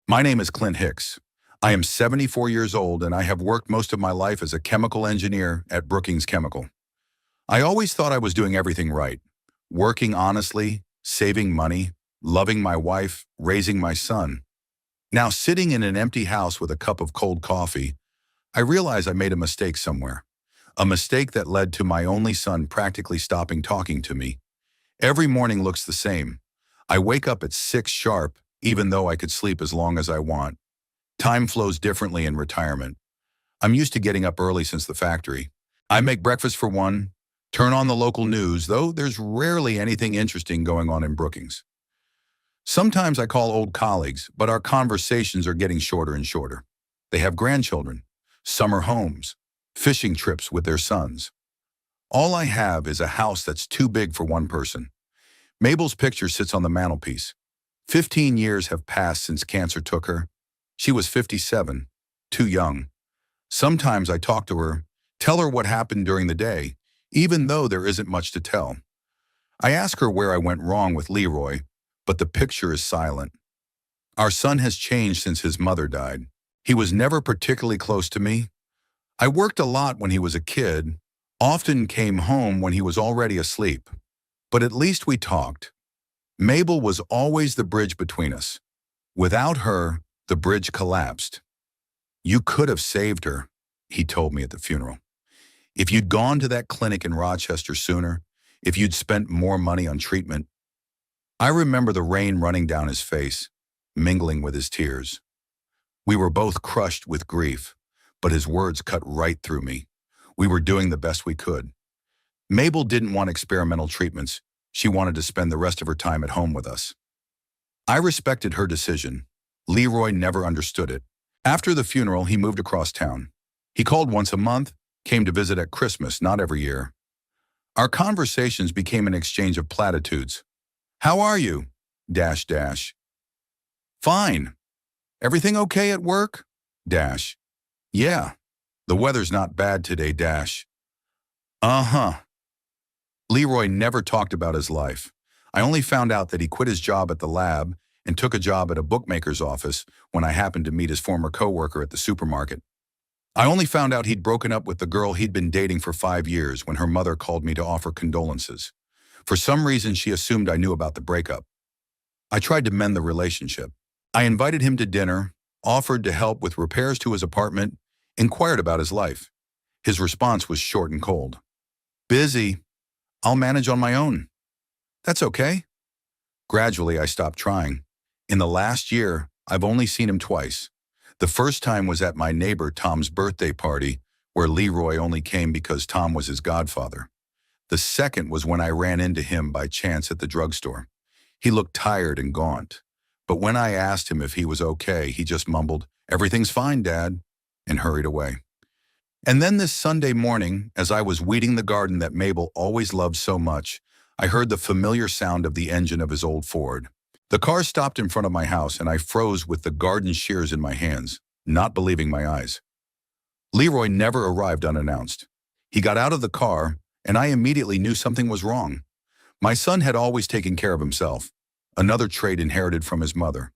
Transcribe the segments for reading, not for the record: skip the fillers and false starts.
My name is Clint Hicks. I am 74 years old and I have worked most of my life as a chemical engineer at Brookings Chemical. I always thought I was doing everything right, working honestly, saving money, loving my wife, raising my son. Now, sitting in an empty house with a cup of cold coffee, I realize I made a mistake somewhere. A mistake that led to my only son practically stopping talking to me. Every morning looks the same. I wake up at 6 sharp, even though I could sleep as long as I want. Time flows differently in retirement. I'm used to getting up early since the factory. I make breakfast for one, turn on the local news, though there's rarely anything interesting going on in Brookings. Sometimes I call old colleagues, but our conversations are getting shorter and shorter. They have grandchildren, summer homes, fishing trips with their sons. All I have is a house that's too big for one person. Mabel's picture sits on the mantelpiece. 15 years have passed since cancer took her. She was 57, too young. Sometimes I talk to her, tell her what happened during the day, even though there isn't much to tell. I ask her where I went wrong with Leroy, but the picture is silent. Our son has changed since his mother died. He was never particularly close to me. I worked a lot when he was a kid, often came home when he was already asleep. But at least we talked. Mabel was always the bridge between us. Without her, the bridge collapsed. "You could have saved her," he told me at the funeral. "If you'd gone to that clinic in Rochester sooner, if you'd spent more money on treatment." I remember the rain running down his face, mingling with his tears. We were both crushed with grief, but his words cut right through me. We were doing the best we could. Mabel didn't want experimental treatments. She wanted to spend the rest of her time at home with us. I respected her decision. Leroy never understood it. After the funeral, he moved across town. He called once a month, came to visit at Christmas, not every year. Our conversations became an exchange of platitudes. "How are you? Dash dash. Fine. Everything okay at work? Dash. Yeah. The weather's not bad today, dash. Uh-huh." Leroy never talked about his life. I only found out that he quit his job at the lab and took a job at a bookmaker's office when I happened to meet his former coworker at the supermarket. I only found out he'd broken up with the girl he'd been dating for 5 years when her mother called me to offer condolences. For some reason, she assumed I knew about the breakup. I tried to mend the relationship. I invited him to dinner, offered to help with repairs to his apartment, inquired about his life. His response was short and cold. "Busy. I'll manage on my own." "That's okay." Gradually, I stopped trying. In the last year, I've only seen him twice. The first time was at my neighbor Tom's birthday party, where Leroy only came because Tom was his godfather. The second was when I ran into him by chance at the drugstore. He looked tired and gaunt. But when I asked him if he was okay, he just mumbled, "Everything's fine, Dad," and hurried away. And then this Sunday morning, as I was weeding the garden that Mabel always loved so much, I heard the familiar sound of the engine of his old Ford. The car stopped in front of my house and I froze with the garden shears in my hands, not believing my eyes. Leroy never arrived unannounced. He got out of the car and I immediately knew something was wrong. My son had always taken care of himself, another trait inherited from his mother.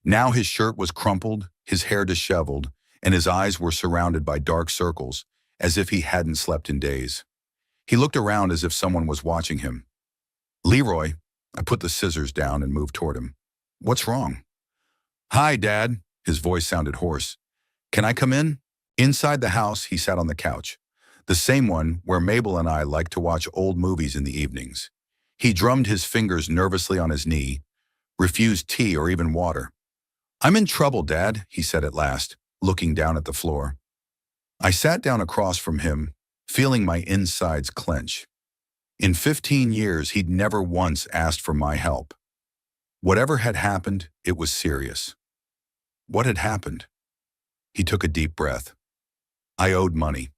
Now his shirt was crumpled, his hair disheveled, and his eyes were surrounded by dark circles, as if he hadn't slept in days. He looked around as if someone was watching him. "Leroy," I put the scissors down and moved toward him. "What's wrong?" "Hi, Dad." His voice sounded hoarse. "Can I come in?" Inside the house, he sat on the couch, the same one where Mabel and I liked to watch old movies in the evenings. He drummed his fingers nervously on his knee, refused tea or even water. "I'm in trouble, Dad," he said at last, looking down at the floor. I sat down across from him, feeling my insides clench. In 15 years, he'd never once asked for my help. Whatever had happened, it was serious. What had happened? He took a deep breath. "I owed money.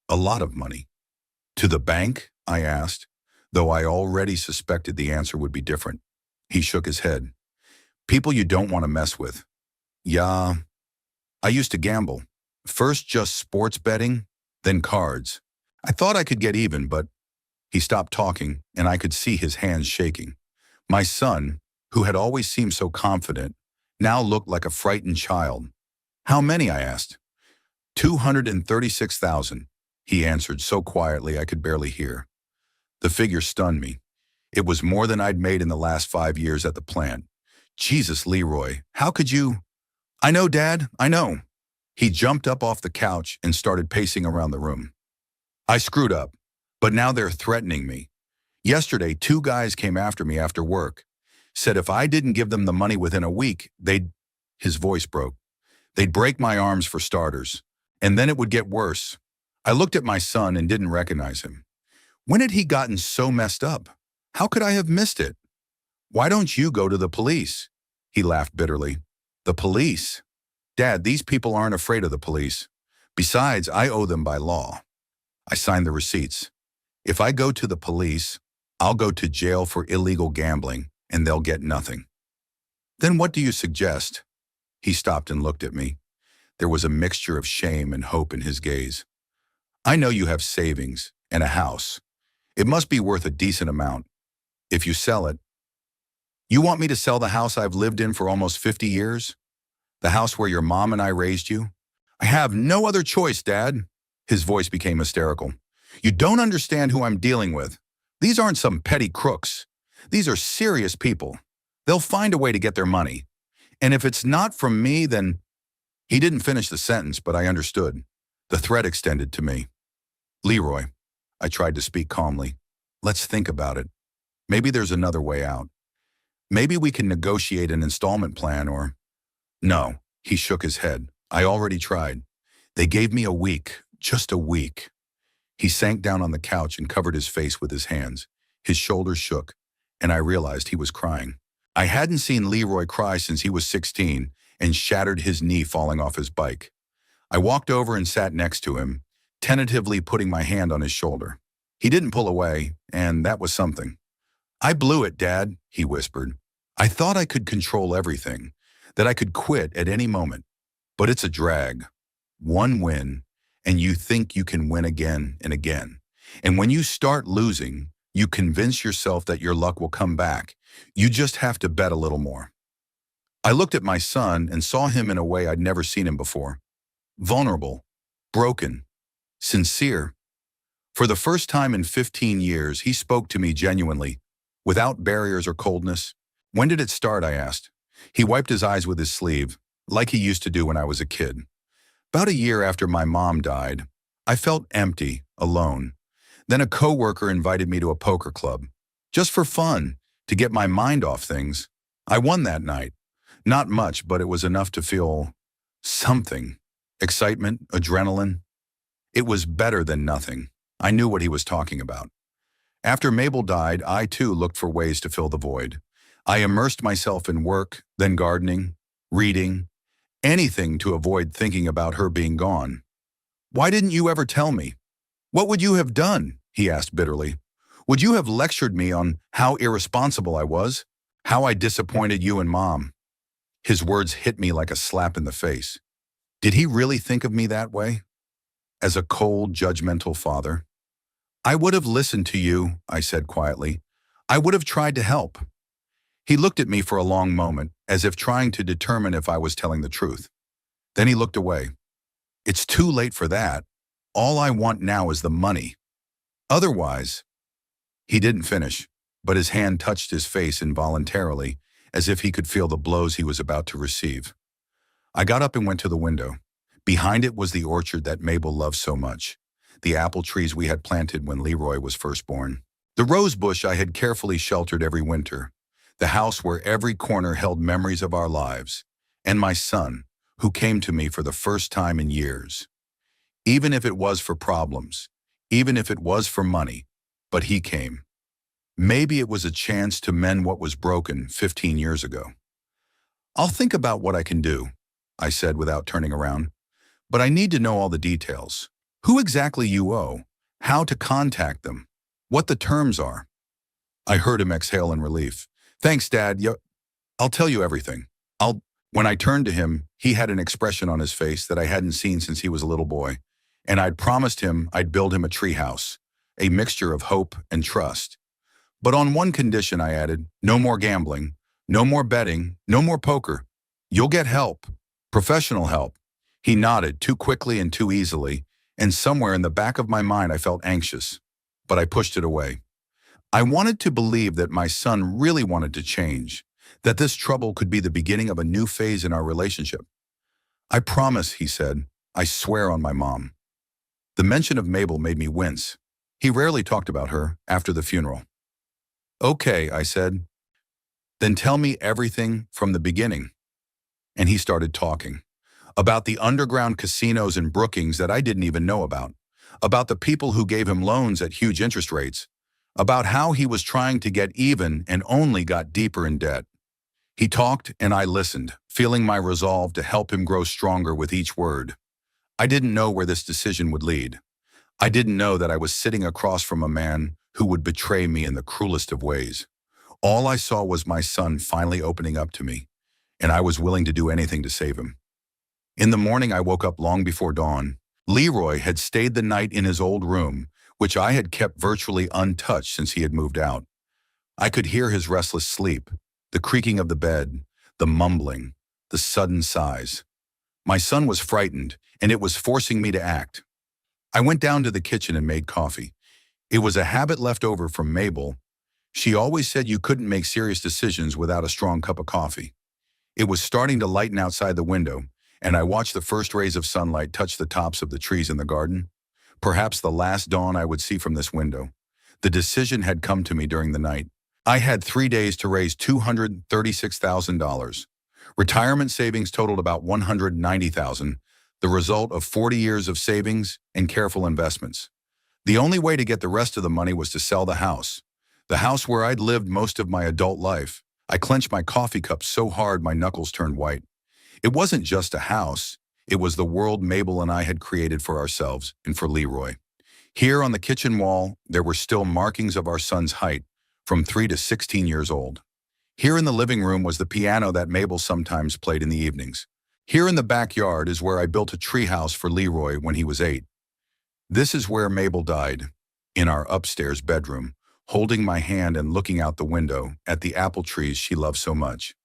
A lot of money." "To the bank?" I asked, though I already suspected the answer would be different. He shook his head. "People you don't want to mess with." "Yeah. I used to gamble. First just sports betting, then cards. I thought I could get even, but—" He stopped talking, and I could see his hands shaking. My son, who had always seemed so confident, now looked like a frightened child. How many? I asked. 236,000, he answered so quietly I could barely hear. The figure stunned me. It was more than I'd made in the last 5 years at the plant. Jesus, Leroy, how could you? I know, Dad, I know. He jumped up off the couch and started pacing around the room. I screwed up, but now they're threatening me. Yesterday, 2 guys came after me after work, said if I didn't give them the money within a week, his voice broke. They'd break my arms for starters, and then it would get worse. I looked at my son and didn't recognize him. When had he gotten so messed up? How could I have missed it? Why don't you go to the police? He laughed bitterly. The police? Dad, these people aren't afraid of the police. Besides, I owe them by law. I signed the receipts. If I go to the police, I'll go to jail for illegal gambling, and they'll get nothing. Then what do you suggest? He stopped and looked at me. There was a mixture of shame and hope in his gaze. I know you have savings and a house. It must be worth a decent amount. If you sell it. You want me to sell the house I've lived in for almost 50 years? The house where your mom and I raised you? I have no other choice, Dad. His voice became hysterical. You don't understand who I'm dealing with. These aren't some petty crooks. These are serious people. They'll find a way to get their money. And if it's not from me, then... He didn't finish the sentence, but I understood. The threat extended to me. Leroy, I tried to speak calmly. Let's think about it. Maybe there's another way out. Maybe we can negotiate an installment plan or... No, he shook his head. I already tried. They gave me a week, just a week. He sank down on the couch and covered his face with his hands. His shoulders shook, and I realized he was crying. I hadn't seen Leroy cry since he was 16 and shattered his knee falling off his bike. I walked over and sat next to him, tentatively putting my hand on his shoulder. He didn't pull away, and that was something. I blew it, Dad, he whispered. I thought I could control everything, that I could quit at any moment. But it's a drag. One win, and you think you can win again and again. And when you start losing, you convince yourself that your luck will come back. You just have to bet a little more. I looked at my son and saw him in a way I'd never seen him before. Vulnerable, broken, sincere. For the first time in 15 years, he spoke to me genuinely, without barriers or coldness. When did it start? I asked. He wiped his eyes with his sleeve, like he used to do when I was a kid. About a year after my mom died, I felt empty, alone. Then a coworker invited me to a poker club, just for fun, to get my mind off things. I won that night. Not much, but it was enough to feel something. Excitement, adrenaline. It was better than nothing. I knew what he was talking about. After Mabel died, I too looked for ways to fill the void. I immersed myself in work, then gardening, reading, anything to avoid thinking about her being gone. Why didn't you ever tell me? What would you have done? He asked bitterly. Would you have lectured me on how irresponsible I was? How I disappointed you and Mom? His words hit me like a slap in the face. Did he really think of me that way? As a cold, judgmental father? I would have listened to you, I said quietly. I would have tried to help. He looked at me for a long moment, as if trying to determine if I was telling the truth. Then he looked away. It's too late for that. All I want now is the money. Otherwise, he didn't finish, but his hand touched his face involuntarily, as if he could feel the blows he was about to receive. I got up and went to the window. Behind it was the orchard that Mabel loved so much, the apple trees we had planted when Leroy was first born, the rose bush I had carefully sheltered every winter, the house where every corner held memories of our lives, and my son, who came to me for the first time in years. Even if it was for problems, even if it was for money, but he came. Maybe it was a chance to mend what was broken 15 years ago. I'll think about what I can do, I said without turning around. But I need to know all the details. Who exactly you owe, how to contact them, what the terms are. I heard him exhale in relief. Thanks, Dad. I'll tell you everything. When I turned to him, he had an expression on his face that I hadn't seen since he was a little boy. And I'd promised him I'd build him a treehouse, a mixture of hope and trust. But on one condition, I added, no more gambling, no more betting, no more poker. You'll get help. Professional help. He nodded too quickly and too easily, and somewhere in the back of my mind I felt anxious. But I pushed it away. I wanted to believe that my son really wanted to change, that this trouble could be the beginning of a new phase in our relationship. I promise, he said. I swear on my mom. The mention of Mabel made me wince. He rarely talked about her after the funeral. Okay, I said. Then tell me everything from the beginning. And he started talking. About the underground casinos in Brookings that I didn't even know about the people who gave him loans at huge interest rates, about how he was trying to get even and only got deeper in debt. He talked and I listened, feeling my resolve to help him grow stronger with each word. I didn't know where this decision would lead. I didn't know that I was sitting across from a man who would betray me in the cruelest of ways. All I saw was my son finally opening up to me, and I was willing to do anything to save him. In the morning, I woke up long before dawn. Leroy had stayed the night in his old room, which I had kept virtually untouched since he had moved out. I could hear his restless sleep, the creaking of the bed, the mumbling, the sudden sighs. My son was frightened, and it was forcing me to act. I went down to the kitchen and made coffee. It was a habit left over from Mabel. She always said you couldn't make serious decisions without a strong cup of coffee. It was starting to lighten outside the window, and I watched the first rays of sunlight touch the tops of the trees in the garden. Perhaps the last dawn I would see from this window. The decision had come to me during the night. I had 3 days to raise $236,000. Retirement savings totaled about $190,000, the result of 40 years of savings and careful investments. The only way to get the rest of the money was to sell the house where I'd lived most of my adult life. I clenched my coffee cup so hard my knuckles turned white. It wasn't just a house. It was the world Mabel and I had created for ourselves and for Leroy. Here on the kitchen wall, there were still markings of our son's height, from 3 to 16 years old. Here in the living room was the piano that Mabel sometimes played in the evenings. Here in the backyard is where I built a treehouse for Leroy when he was 8. This is where Mabel died, in our upstairs bedroom, holding my hand and looking out the window at the apple trees she loved so much.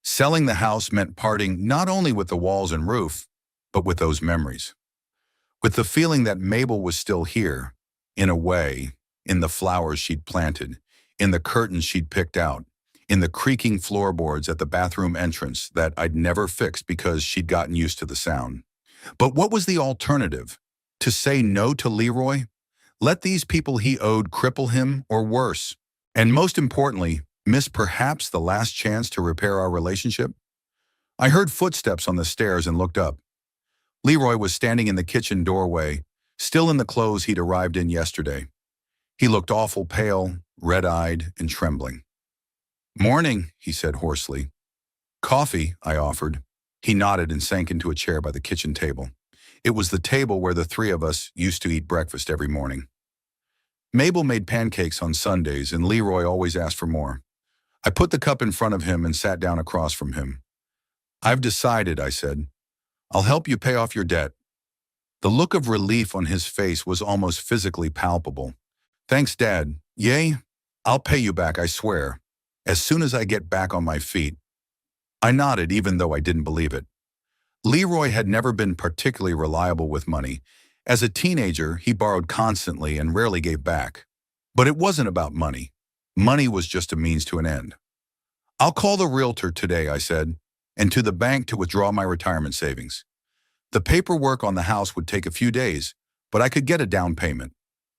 Selling the house meant parting not only with the walls and roof, but with those memories. With the feeling that Mabel was still here, in a way, in the flowers she'd planted, in the curtains she'd picked out, in the creaking floorboards at the bathroom entrance that I'd never fixed because she'd gotten used to the sound. But what was the alternative? To say no to Leroy? Let these people he owed cripple him, or worse? And most importantly, miss perhaps the last chance to repair our relationship? I heard footsteps on the stairs and looked up. Leroy was standing in the kitchen doorway, still in the clothes he'd arrived in yesterday. He looked awful pale, red-eyed, and trembling. "Morning," he said hoarsely. "Coffee," I offered. He nodded and sank into a chair by the kitchen table. It was the table where the three of us used to eat breakfast every morning. Mabel made pancakes on Sundays, and Leroy always asked for more. I put the cup in front of him and sat down across from him. "I've decided," I said. "I'll help you pay off your debt." The look of relief on his face was almost physically palpable. "Thanks, Dad. Yay? I'll pay you back, I swear. As soon as I get back on my feet." I nodded even though I didn't believe it. Leroy had never been particularly reliable with money. As a teenager, he borrowed constantly and rarely gave back. But it wasn't about money. Money was just a means to an end. "I'll call the realtor today," I said, "and to the bank to withdraw my retirement savings. The paperwork on the house would take a few days, but I could get a down payment."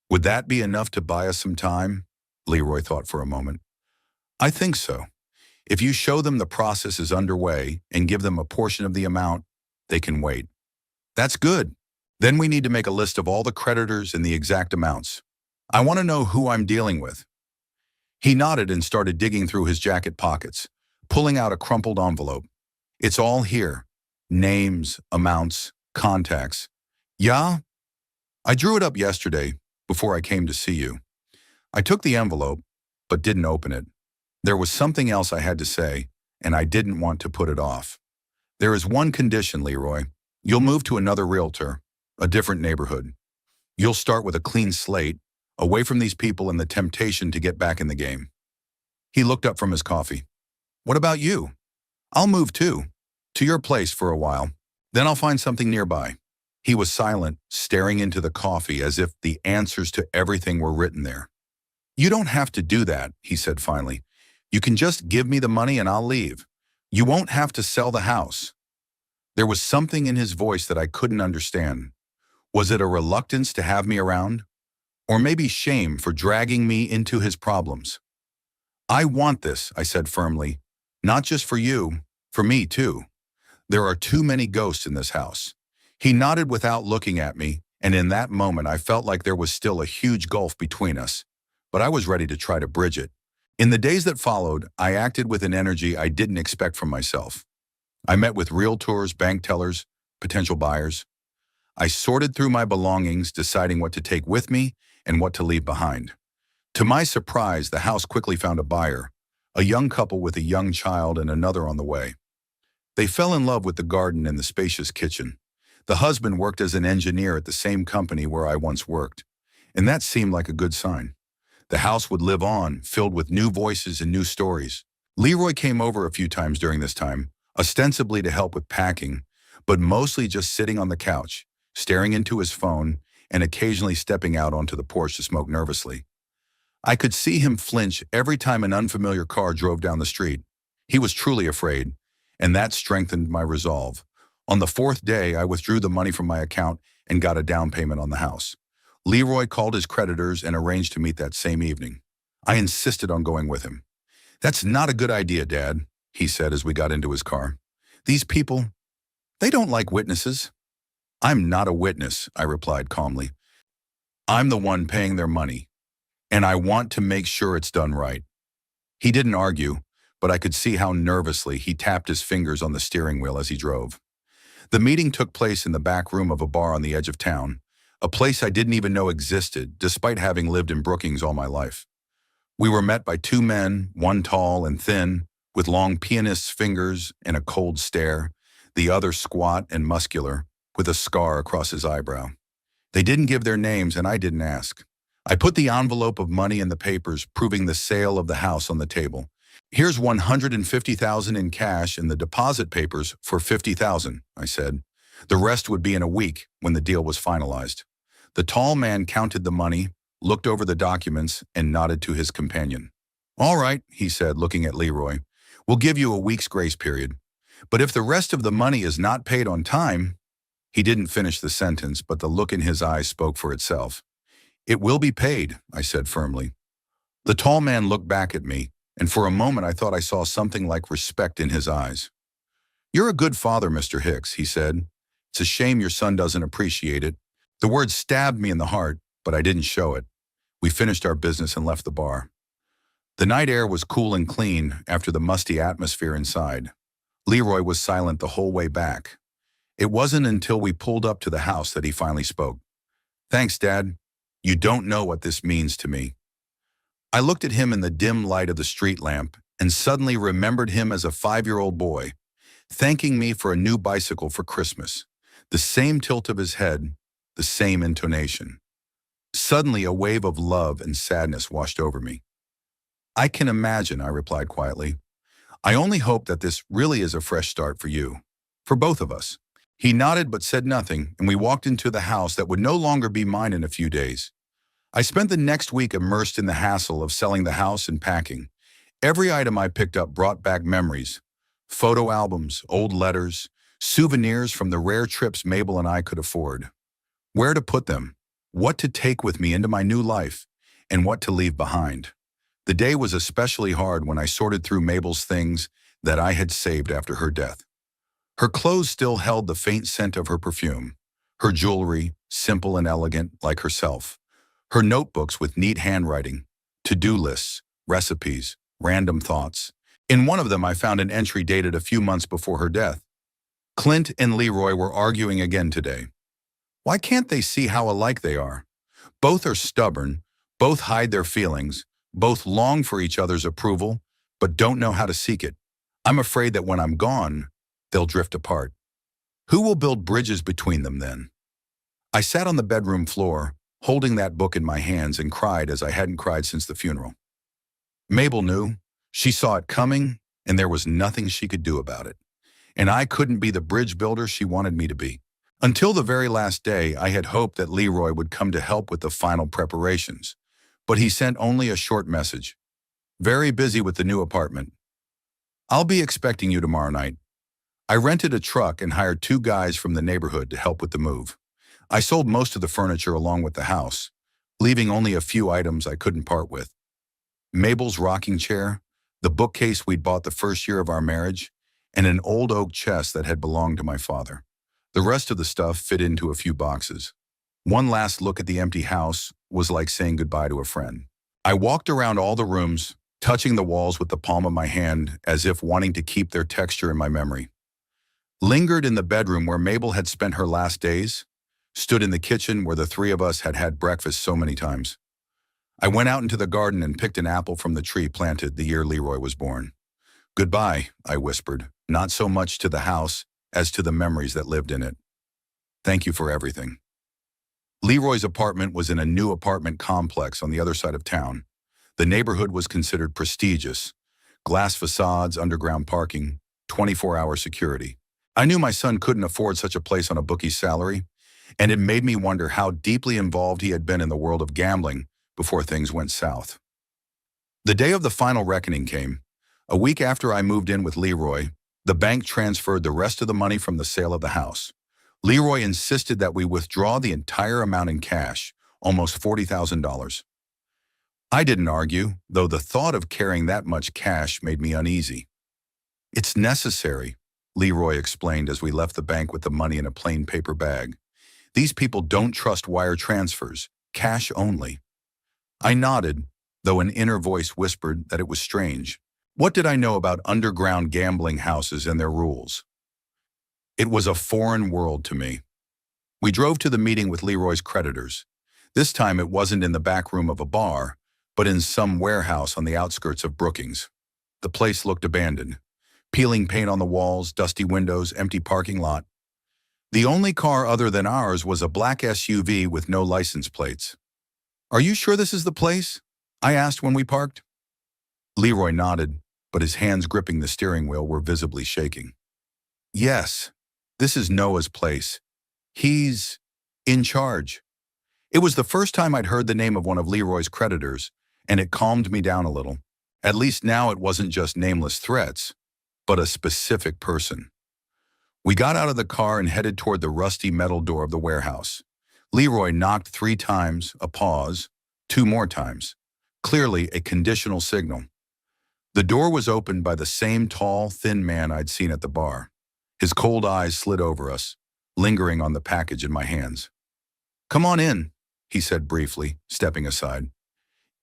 "Would that be enough to buy us some time?" Leroy thought for a moment. "I think so. If you show them the process is underway and give them a portion of the amount, they can wait." "That's good. Then we need to make a list of all the creditors and the exact amounts. I want to know who I'm dealing with." He nodded and started digging through his jacket pockets, pulling out a crumpled envelope. "It's all here. Names, amounts, contacts." "Yeah?" "I drew it up yesterday, before I came to see you." I took the envelope, but didn't open it. There was something else I had to say, and I didn't want to put it off. "There is one condition, Leroy. You'll move to another realtor, a different neighborhood. You'll start with a clean slate, away from these people and the temptation to get back in the game." He looked up from his coffee. "What about you?" "I'll move too. To your place for a while. Then I'll find something nearby." He was silent, staring into the coffee as if the answers to everything were written there. "You don't have to do that," he said finally. "You can just give me the money and I'll leave. You won't have to sell the house." There was something in his voice that I couldn't understand. Was it a reluctance to have me around? Or maybe shame for dragging me into his problems? "I want this," I said firmly. "Not just for you, for me too. There are too many ghosts in this house." He nodded without looking at me, and in that moment I felt like there was still a huge gulf between us, but I was ready to try to bridge it. In the days that followed, I acted with an energy I didn't expect from myself. I met with realtors, bank tellers, potential buyers. I sorted through my belongings, deciding what to take with me and what to leave behind. To my surprise, the house quickly found a buyer, a young couple with a young child and another on the way. They fell in love with the garden and the spacious kitchen. The husband worked as an engineer at the same company where I once worked, and that seemed like a good sign. The house would live on, filled with new voices and new stories. Leroy came over a few times during this time, ostensibly to help with packing, but mostly just sitting on the couch, staring into his phone, and occasionally stepping out onto the porch to smoke nervously. I could see him flinch every time an unfamiliar car drove down the street. He was truly afraid, and that strengthened my resolve. On the fourth day, I withdrew the money from my account and got a down payment on the house. Leroy called his creditors and arranged to meet that same evening. I insisted on going with him. "That's not a good idea, Dad," he said as we got into his car. "These people, they don't like witnesses." "I'm not a witness," I replied calmly. "I'm the one paying their money, and I want to make sure it's done right." He didn't argue, but I could see how nervously he tapped his fingers on the steering wheel as he drove. The meeting took place in the back room of a bar on the edge of town, a place I didn't even know existed, despite having lived in Brookings all my life. We were met by two men, one tall and thin, with long pianist's fingers and a cold stare, the other squat and muscular, with a scar across his eyebrow. They didn't give their names, and I didn't ask. I put the envelope of money and the papers proving the sale of the house on the table. "Here's $150,000 in cash and the deposit papers for $50,000, I said. The rest would be in a week when the deal was finalized. The tall man counted the money, looked over the documents, and nodded to his companion. "All right," he said, looking at Leroy. "We'll give you a week's grace period. But if the rest of the money is not paid on time—" He didn't finish the sentence, but the look in his eyes spoke for itself. "It will be paid," I said firmly. The tall man looked back at me, and for a moment I thought I saw something like respect in his eyes. "You're a good father, Mr. Hicks," he said. "It's a shame your son doesn't appreciate it." The words stabbed me in the heart, but I didn't show it. We finished our business and left the bar. The night air was cool and clean after the musty atmosphere inside. Leroy was silent the whole way back. It wasn't until we pulled up to the house that he finally spoke. "Thanks, Dad. You don't know what this means to me." I looked at him in the dim light of the street lamp and suddenly remembered him as a 5-year-old boy, thanking me for a new bicycle for Christmas. The same tilt of his head, the same intonation. Suddenly a wave of love and sadness washed over me. "I can imagine," I replied quietly. "I only hope that this really is a fresh start for you, for both of us." He nodded but said nothing, and we walked into the house that would no longer be mine in a few days. I spent the next week immersed in the hassle of selling the house and packing. Every item I picked up brought back memories. Photo albums, old letters, souvenirs from the rare trips Mabel and I could afford. Where to put them, what to take with me into my new life, and what to leave behind. The day was especially hard when I sorted through Mabel's things that I had saved after her death. Her clothes still held the faint scent of her perfume. Her jewelry, simple and elegant, like herself. Her notebooks with neat handwriting, to-do lists, recipes, random thoughts. In one of them, I found an entry dated a few months before her death. "Clint and Leroy were arguing again today. Why can't they see how alike they are? Both are stubborn, both hide their feelings, both long for each other's approval, but don't know how to seek it. I'm afraid that when I'm gone, they'll drift apart. Who will build bridges between them then?" I sat on the bedroom floor, holding that book in my hands, and cried as I hadn't cried since the funeral. Mabel knew. She saw it coming, and there was nothing she could do about it. and I couldn't be the bridge builder she wanted me to be. Until the very last day, I had hoped that Leroy would come to help with the final preparations, but he sent only a short message. Very busy with the new apartment. I'll be expecting you tomorrow night. I rented a truck and hired 2 guys from the neighborhood to help with the move. I sold most of the furniture along with the house, leaving only a few items I couldn't part with. Mabel's rocking chair, the bookcase we'd bought the first year of our marriage, and an old oak chest that had belonged to my father. The rest of the stuff fit into a few boxes. One last look at the empty house was like saying goodbye to a friend. I walked around all the rooms, touching the walls with the palm of my hand as if wanting to keep their texture in my memory. Lingered in the bedroom where Mabel had spent her last days, stood in the kitchen where the 3 of us had had breakfast so many times. I went out into the garden and picked an apple from the tree planted the year Leroy was born. Goodbye, I whispered, not so much to the house as to the memories that lived in it. Thank you for everything. Leroy's apartment was in a new apartment complex on the other side of town. The neighborhood was considered prestigious. Glass facades, underground parking, 24-hour security. I knew my son couldn't afford such a place on a bookie's salary, and it made me wonder how deeply involved he had been in the world of gambling before things went south. The day of the final reckoning came. A week after I moved in with Leroy, the bank transferred the rest of the money from the sale of the house. Leroy insisted that we withdraw the entire amount in cash, almost $40,000. I didn't argue, though the thought of carrying that much cash made me uneasy. It's necessary, Leroy explained as we left the bank with the money in a plain paper bag. These people don't trust wire transfers, cash only. I nodded, though an inner voice whispered that it was strange. What did I know about underground gambling houses and their rules? It was a foreign world to me. We drove to the meeting with Leroy's creditors. This time it wasn't in the back room of a bar, but in some warehouse on the outskirts of Brookings. The place looked abandoned. Peeling paint on the walls, dusty windows, empty parking lot. The only car other than ours was a black SUV with no license plates. Are you sure this is the place? I asked when we parked. Leroy nodded, but his hands gripping the steering wheel were visibly shaking. Yes, this is Noah's place. He's in charge. It was the first time I'd heard the name of one of Leroy's creditors, and it calmed me down a little. At least now it wasn't just nameless threats, but a specific person. We got out of the car and headed toward the rusty metal door of the warehouse. Leroy knocked 3 times, a pause, 2 more times. Clearly a conditional signal. The door was opened by the same tall, thin man I'd seen at the bar. His cold eyes slid over us, lingering on the package in my hands. Come on in, he said briefly, stepping aside.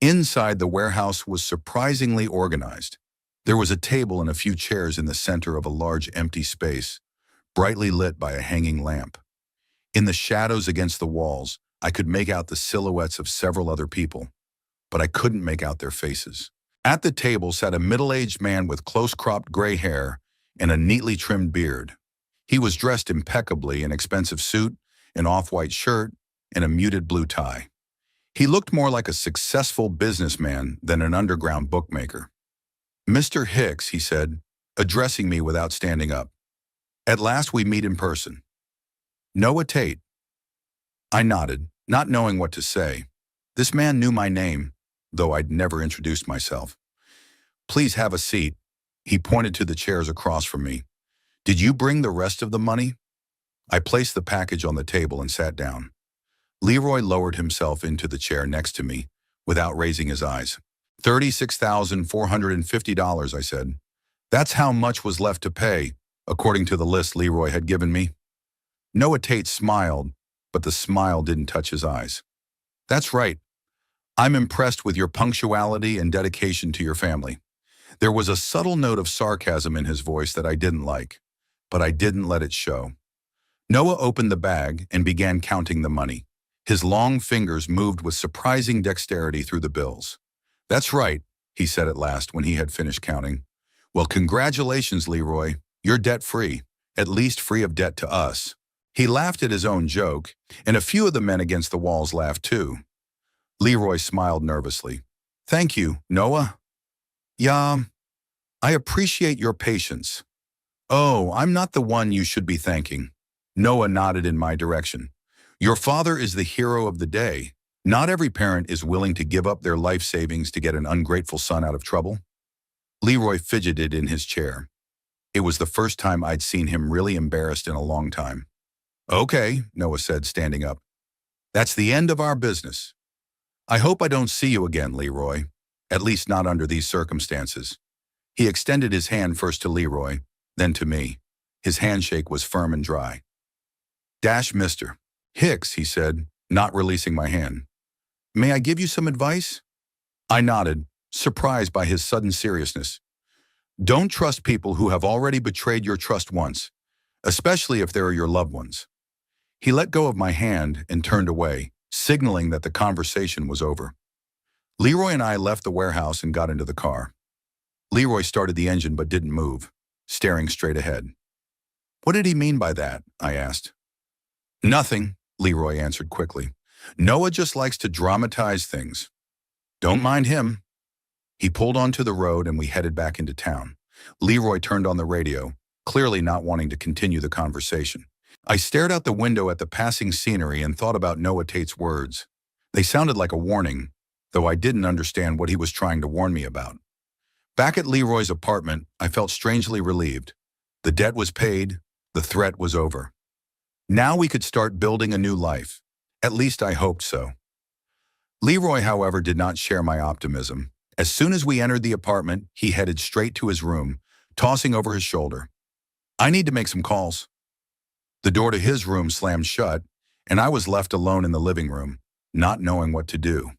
Inside, the warehouse was surprisingly organized. There was a table and a few chairs in the center of a large empty space, brightly lit by a hanging lamp. In the shadows against the walls, I could make out the silhouettes of several other people, but I couldn't make out their faces. At the table sat a middle-aged man with close-cropped gray hair and a neatly trimmed beard. He was dressed impeccably in an expensive suit, an off-white shirt, and a muted blue tie. He looked more like a successful businessman than an underground bookmaker. Mr. Hicks, he said, addressing me without standing up. At last we meet in person. Noah Tate. I nodded, not knowing what to say. This man knew my name, though I'd never introduced myself. Please have a seat. He pointed to the chairs across from me. Did you bring the rest of the money? I placed the package on the table and sat down. Leroy lowered himself into the chair next to me without raising his eyes. $36,450, I said. That's how much was left to pay, according to the list Leroy had given me. Noah Tate smiled, but the smile didn't touch his eyes. That's right. I'm impressed with your punctuality and dedication to your family. There was a subtle note of sarcasm in his voice that I didn't like, but I didn't let it show. Noah opened the bag and began counting the money. His long fingers moved with surprising dexterity through the bills. That's right, he said at last when he had finished counting. Well, congratulations, Leroy. You're debt-free, at least free of debt to us. He laughed at his own joke, and a few of the men against the walls laughed too. Leroy smiled nervously. Thank you, Noah. Yeah, I appreciate your patience. Oh, I'm not the one you should be thanking. Noah nodded in my direction. Your father is the hero of the day. Not every parent is willing to give up their life savings to get an ungrateful son out of trouble. Leroy fidgeted in his chair. It was the first time I'd seen him really embarrassed in a long time. Okay, Noah said, standing up. That's the end of our business. I hope I don't see you again, Leroy. At least not under these circumstances. He extended his hand first to Leroy, then to me. His handshake was firm and dry. Dash, Mr. Hicks, he said, not releasing my hand. May I give you some advice? I nodded, surprised by his sudden seriousness. Don't trust people who have already betrayed your trust once, especially if they are your loved ones. He let go of my hand and turned away, signaling that the conversation was over. Leroy and I left the warehouse and got into the car. Leroy started the engine but didn't move, staring straight ahead. What did he mean by that? I asked. Nothing, Leroy answered quickly. Noah just likes to dramatize things. Don't mind him. He pulled onto the road and we headed back into town. Leroy turned on the radio, clearly not wanting to continue the conversation. I stared out the window at the passing scenery and thought about Noah Tate's words. They sounded like a warning, though I didn't understand what he was trying to warn me about. Back at Leroy's apartment, I felt strangely relieved. The debt was paid, the threat was over. Now we could start building a new life. At least I hoped so. Leroy, however, did not share my optimism. As soon as we entered the apartment, he headed straight to his room, tossing over his shoulder. I need to make some calls. The door to his room slammed shut, and I was left alone in the living room, not knowing what to do.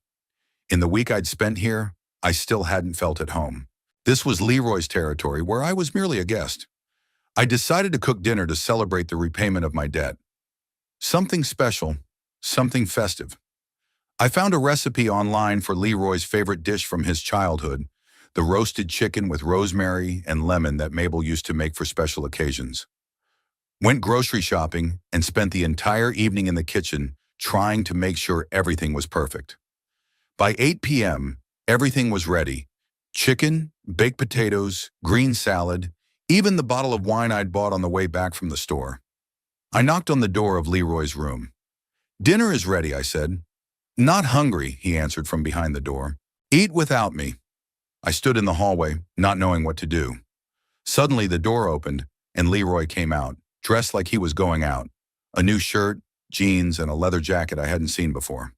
In the week I'd spent here, I still hadn't felt at home. This was Leroy's territory, where I was merely a guest. I decided to cook dinner to celebrate the repayment of my debt. Something special, something festive. I found a recipe online for Leroy's favorite dish from his childhood, the roasted chicken with rosemary and lemon that Mabel used to make for special occasions. Went grocery shopping and spent the entire evening in the kitchen trying to make sure everything was perfect. By 8 p.m., everything was ready. Chicken, baked potatoes, green salad, even the bottle of wine I'd bought on the way back from the store. I knocked on the door of Leroy's room. Dinner is ready, I said. Not hungry, he answered from behind the door. Eat without me. I stood in the hallway, not knowing what to do. Suddenly the door opened and Leroy came out, dressed like he was going out. A new shirt, jeans, and a leather jacket I hadn't seen before.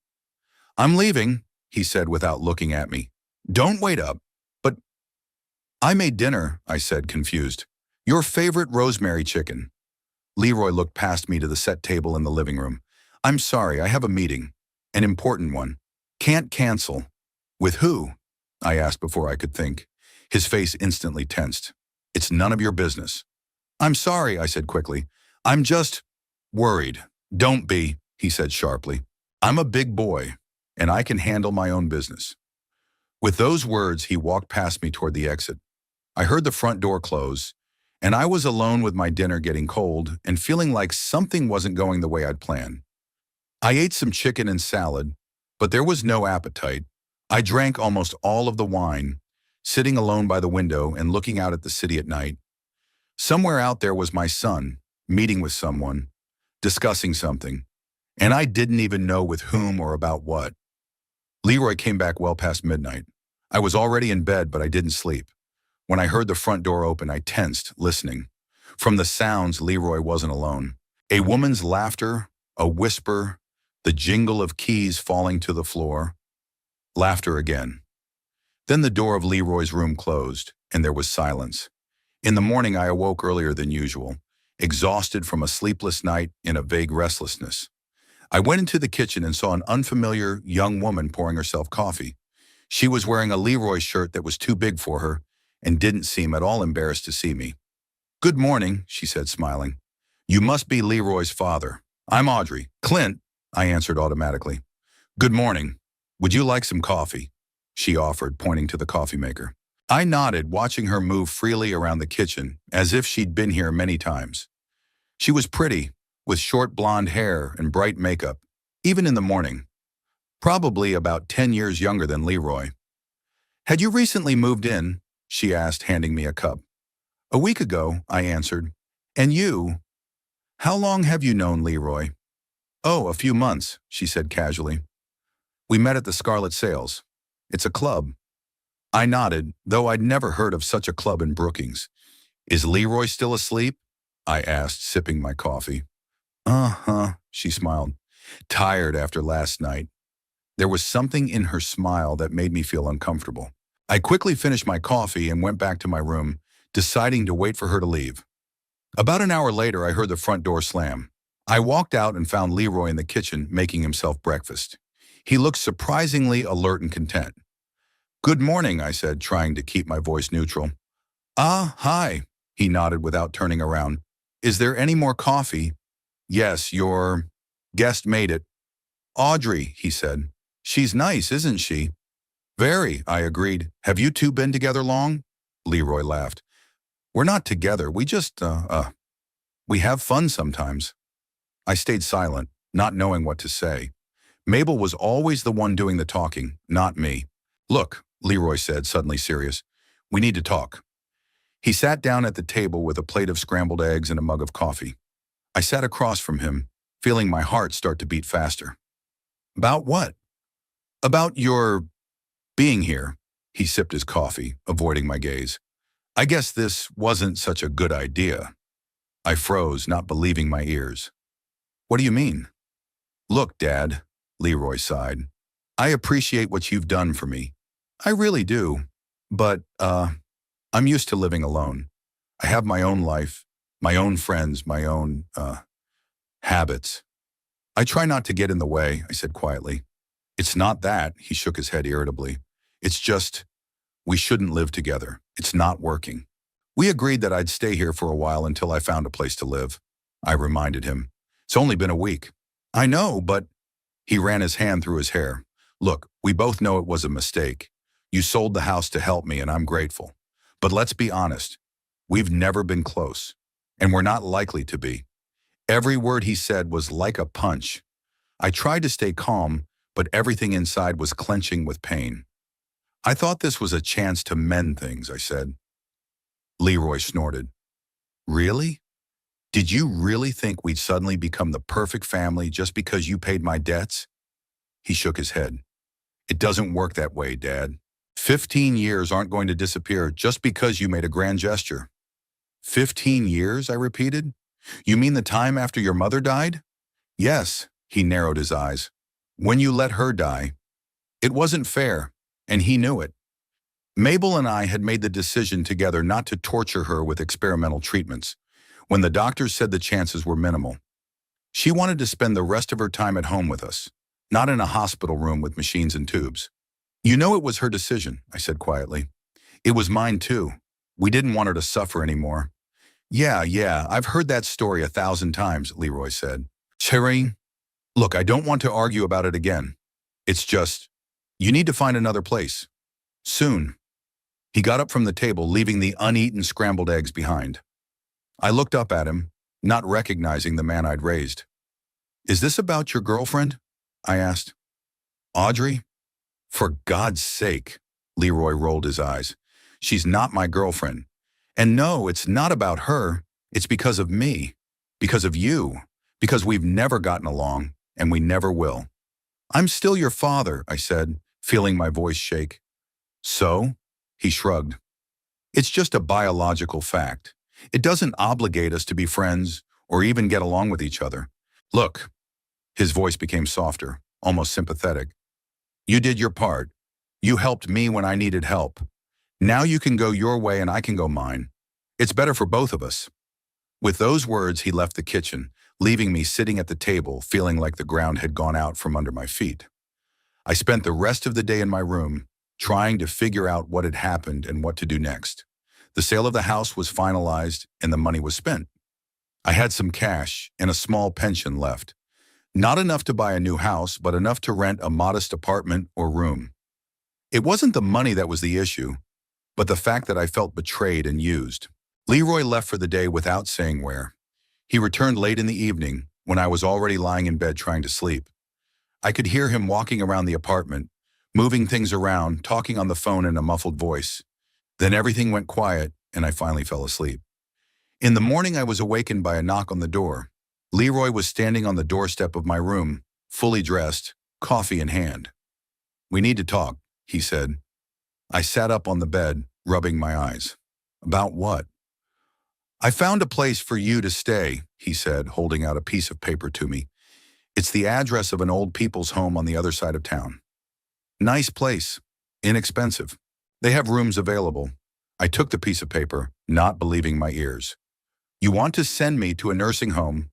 I'm leaving, he said without looking at me. Don't wait up. But I made dinner, I said, confused. Your favorite rosemary chicken. Leroy looked past me to the set table in the living room. I'm sorry, I have a meeting. An important one. Can't cancel. With who? I asked before I could think. His face instantly tensed. It's none of your business. I'm sorry, I said quickly. I'm just worried. Don't be, he said sharply. I'm a big boy, and I can handle my own business. With those words, he walked past me toward the exit. I heard the front door close, and I was alone with my dinner getting cold and feeling like something wasn't going the way I'd planned. I ate some chicken and salad, but there was no appetite. I drank almost all of the wine, sitting alone by the window and looking out at the city at night. Somewhere out there was my son, meeting with someone, discussing something, and I didn't even know with whom or about what. Leroy came back well past midnight. I was already in bed, but I didn't sleep. When I heard the front door open, I tensed, listening. From the sounds, Leroy wasn't alone. A woman's laughter, a whisper, the jingle of keys falling to the floor. Laughter again. Then the door of Leroy's room closed, and there was silence. In the morning, I awoke earlier than usual, exhausted from a sleepless night and a vague restlessness. I went into the kitchen and saw an unfamiliar young woman pouring herself coffee. She was wearing a Leroy shirt that was too big for her and didn't seem at all embarrassed to see me. Good morning, she said, smiling. You must be Leroy's father. I'm Audrey. Clint, I answered automatically. Good morning. Would you like some coffee? She offered, pointing to the coffee maker. I nodded, watching her move freely around the kitchen, as if she'd been here many times. She was pretty, with short blonde hair and bright makeup, even in the morning. Probably about 10 years younger than Leroy. Had you recently moved in? She asked, handing me a cup. A week ago, I answered. And you? How long have you known Leroy? Oh, a few months, she said casually. We met at the Scarlet Sales. It's a club. I nodded, though I'd never heard of such a club in Brookings. Is Leroy still asleep? I asked, sipping my coffee. Uh-huh, she smiled. Tired after last night. There was something in her smile that made me feel uncomfortable. I quickly finished my coffee and went back to my room, deciding to wait for her to leave. About an hour later, I heard the front door slam. I walked out and found Leroy in the kitchen making himself breakfast. He looked surprisingly alert and content. Good morning, I said, trying to keep my voice neutral. Ah, hi, he nodded without turning around. Is there any more coffee? Yes, your guest made it. Audrey, he said. She's nice, isn't she? Very, I agreed. Have you two been together long? Leroy laughed. We're not together. We have fun sometimes. I stayed silent, not knowing what to say. Mabel was always the one doing the talking, not me. Look, Leroy said, suddenly serious. We need to talk. He sat down at the table with a plate of scrambled eggs and a mug of coffee. I sat across from him, feeling my heart start to beat faster. About what? About your being here. He sipped his coffee, avoiding my gaze. I guess this wasn't such a good idea. I froze, not believing my ears. What do you mean? Look, Dad, Leroy sighed. I appreciate what you've done for me. I really do. But, I'm used to living alone. I have my own life, my own friends, my own, habits. I try not to get in the way, I said quietly. It's not that, he shook his head irritably. It's just, we shouldn't live together. It's not working. We agreed that I'd stay here for a while until I found a place to live. I reminded him. It's only been a week. I know, but he ran his hand through his hair. Look, we both know it was a mistake. You sold the house to help me, and I'm grateful. But let's be honest. We've never been close, and we're not likely to be. Every word he said was like a punch. I tried to stay calm, but everything inside was clenching with pain. I thought this was a chance to mend things, I said. Leroy snorted. Really? Did you really think we'd suddenly become the perfect family just because you paid my debts? He shook his head. It doesn't work that way, Dad. 15 years aren't going to disappear just because you made a grand gesture. 15 years, I repeated. You mean the time after your mother died? Yes, he narrowed his eyes. When you let her die. It wasn't fair, and he knew it. Mabel and I had made the decision together not to torture her with experimental treatments, when the doctors said the chances were minimal. She wanted to spend the rest of her time at home with us, not in a hospital room with machines and tubes. You know it was her decision, I said quietly. It was mine too. We didn't want her to suffer anymore. Yeah, I've heard that story 1,000 times, Leroy said. Cherry, look, I don't want to argue about it again. It's just, you need to find another place. Soon. He got up from the table, leaving the uneaten scrambled eggs behind. I looked up at him, not recognizing the man I'd raised. Is this about your girlfriend? I asked. Audrey? For God's sake, Leroy rolled his eyes. She's not my girlfriend. And no, it's not about her. It's because of me. Because of you. Because we've never gotten along, and we never will. I'm still your father, I said, feeling my voice shake. So? He shrugged. It's just a biological fact. It doesn't obligate us to be friends or even get along with each other. Look, his voice became softer, almost sympathetic. You did your part. You helped me when I needed help. Now you can go your way and I can go mine. It's better for both of us. With those words, he left the kitchen, leaving me sitting at the table, feeling like the ground had gone out from under my feet. I spent the rest of the day in my room, trying to figure out what had happened and what to do next. The sale of the house was finalized and the money was spent. I had some cash and a small pension left. Not enough to buy a new house, but enough to rent a modest apartment or room. It wasn't the money that was the issue, but the fact that I felt betrayed and used. Leroy left for the day without saying where. He returned late in the evening when I was already lying in bed trying to sleep. I could hear him walking around the apartment, moving things around, talking on the phone in a muffled voice. Then everything went quiet, and I finally fell asleep. In the morning, I was awakened by a knock on the door. Leroy was standing on the doorstep of my room, fully dressed, coffee in hand. "We need to talk," he said. I sat up on the bed, rubbing my eyes. "About what?" "I found a place for you to stay," he said, holding out a piece of paper to me. "It's the address of an old people's home on the other side of town. Nice place. Inexpensive. They have rooms available." I took the piece of paper, not believing my ears. "You want to send me to a nursing home?"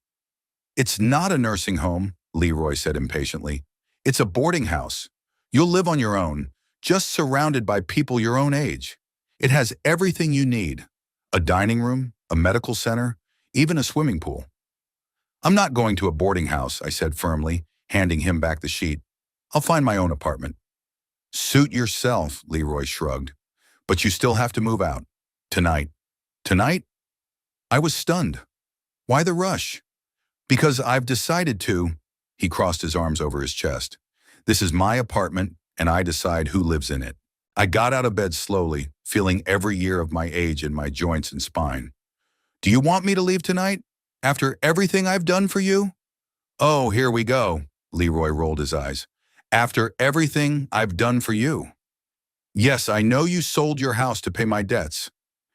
"It's not a nursing home," Leroy said impatiently. "It's a boarding house. You'll live on your own, just surrounded by people your own age. It has everything you need. A dining room, a medical center, even a swimming pool." "I'm not going to a boarding house," I said firmly, handing him back the sheet. "I'll find my own apartment." "Suit yourself," Leroy shrugged. "But you still have to move out. Tonight." "Tonight?" I was stunned. "Why the rush?" "Because I've decided to." He crossed his arms over his chest. "This is my apartment, and I decide who lives in it." I got out of bed slowly, feeling every year of my age in my joints and spine. "Do you want me to leave tonight? After everything I've done for you?" "Oh, here we go." Leroy rolled his eyes. "After everything I've done for you?" "Yes, I know you sold your house to pay my debts.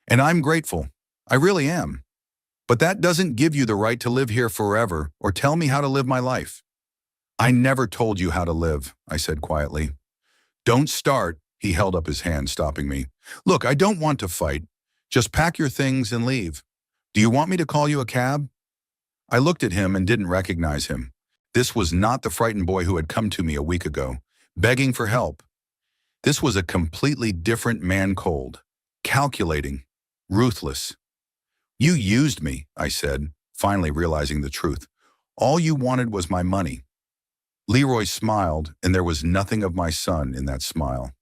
And I'm grateful. I really am. But that doesn't give you the right to live here forever or tell me how to live my life." "I never told you how to live," I said quietly. "Don't start." He held up his hand, stopping me. "Look, I don't want to fight. Just pack your things and leave. Do you want me to call you a cab?" I looked at him and didn't recognize him. This was not the frightened boy who had come to me a week ago, begging for help. This was a completely different man, cold, calculating, ruthless. "You used me," I said, finally realizing the truth. "All you wanted was my money." Leroy smiled, and there was nothing of my son in that smile.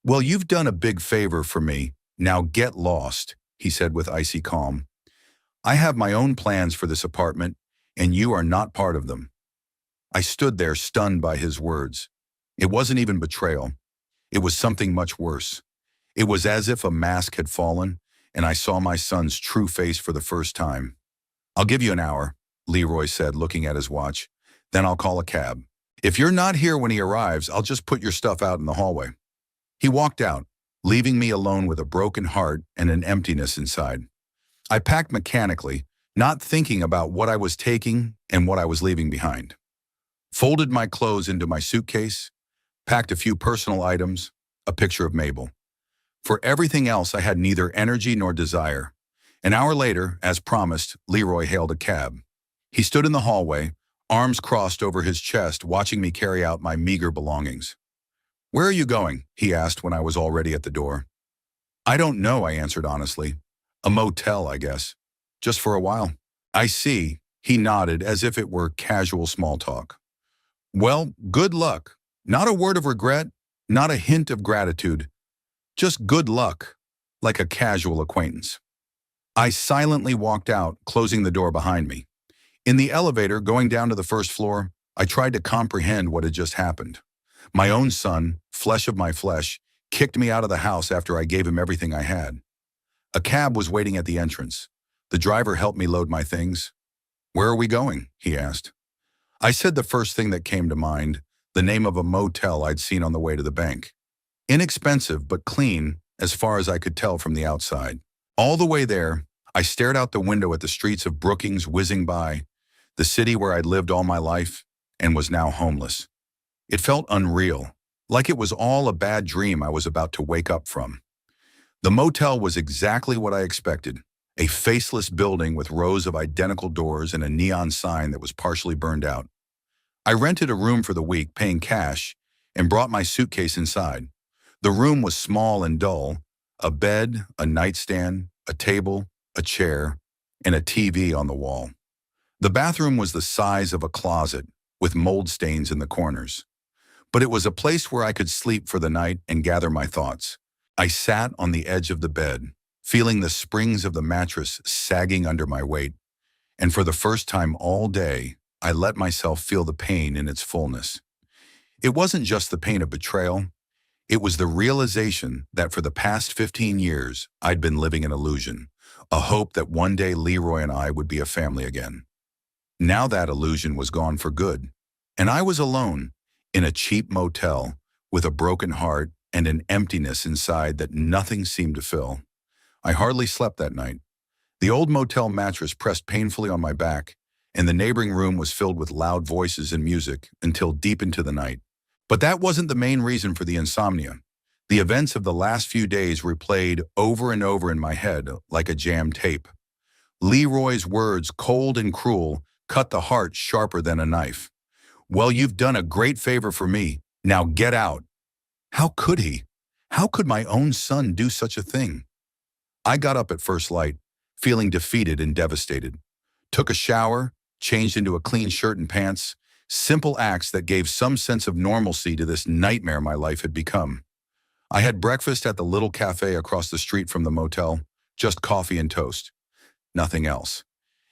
"Well, you've done a big favor for me. Now get lost," he said with icy calm. "I have my own plans for this apartment, and you are not part of them." I stood there stunned by his words. It wasn't even betrayal. It was something much worse. It was as if a mask had fallen, and I saw my son's true face for the first time. "I'll give you an hour," Leroy said, looking at his watch. "Then I'll call a cab. If you're not here when he arrives, I'll just put your stuff out in the hallway." He walked out, leaving me alone with a broken heart and an emptiness inside. I packed mechanically, not thinking about what I was taking and what I was leaving behind. Folded my clothes into my suitcase, packed a few personal items, a picture of Mabel. For everything else, I had neither energy nor desire. An hour later, as promised, Leroy hailed a cab. He stood in the hallway, arms crossed over his chest, watching me carry out my meager belongings. "Where are you going?" he asked when I was already at the door. "I don't know," I answered honestly. "A motel, I guess. Just for a while." "I see," he nodded as if it were casual small talk. "Well, good luck. Not a word of regret, not a hint of gratitude. Just good luck, like a casual acquaintance." I silently walked out, closing the door behind me. In the elevator, going down to the first floor, I tried to comprehend what had just happened. My own son, flesh of my flesh, kicked me out of the house after I gave him everything I had. A cab was waiting at the entrance. The driver helped me load my things. "Where are we going?" he asked. I said the first thing that came to mind, the name of a motel I'd seen on the way to the bank. Inexpensive but clean, as far as I could tell from the outside. All the way there, I stared out the window at the streets of Brookings whizzing by, the city where I'd lived all my life and was now homeless. It felt unreal, like it was all a bad dream I was about to wake up from. The motel was exactly what I expected, a faceless building with rows of identical doors and a neon sign that was partially burned out. I rented a room for the week, paying cash, and brought my suitcase inside. The room was small and dull, a bed, a nightstand, a table, a chair, and a TV on the wall. The bathroom was the size of a closet, with mold stains in the corners. But it was a place where I could sleep for the night and gather my thoughts. I sat on the edge of the bed, feeling the springs of the mattress sagging under my weight, and for the first time all day, I let myself feel the pain in its fullness. It wasn't just the pain of betrayal. It was the realization that for the past 15 years, I'd been living an illusion, a hope that one day Leroy and I would be a family again. Now that illusion was gone for good, and I was alone in a cheap motel with a broken heart and an emptiness inside that nothing seemed to fill. I hardly slept that night. The old motel mattress pressed painfully on my back, and the neighboring room was filled with loud voices and music until deep into the night. But that wasn't the main reason for the insomnia. The events of the last few days replayed over and over in my head like a jammed tape. Leroy's words, cold and cruel, cut the heart sharper than a knife. "Well, you've done a great favor for me. Now get out." How could he? How could my own son do such a thing? I got up at first light, feeling defeated and devastated. Took a shower, changed into a clean shirt and pants, simple acts that gave some sense of normalcy to this nightmare my life had become. I had breakfast at the little cafe across the street from the motel, just coffee and toast. Nothing else.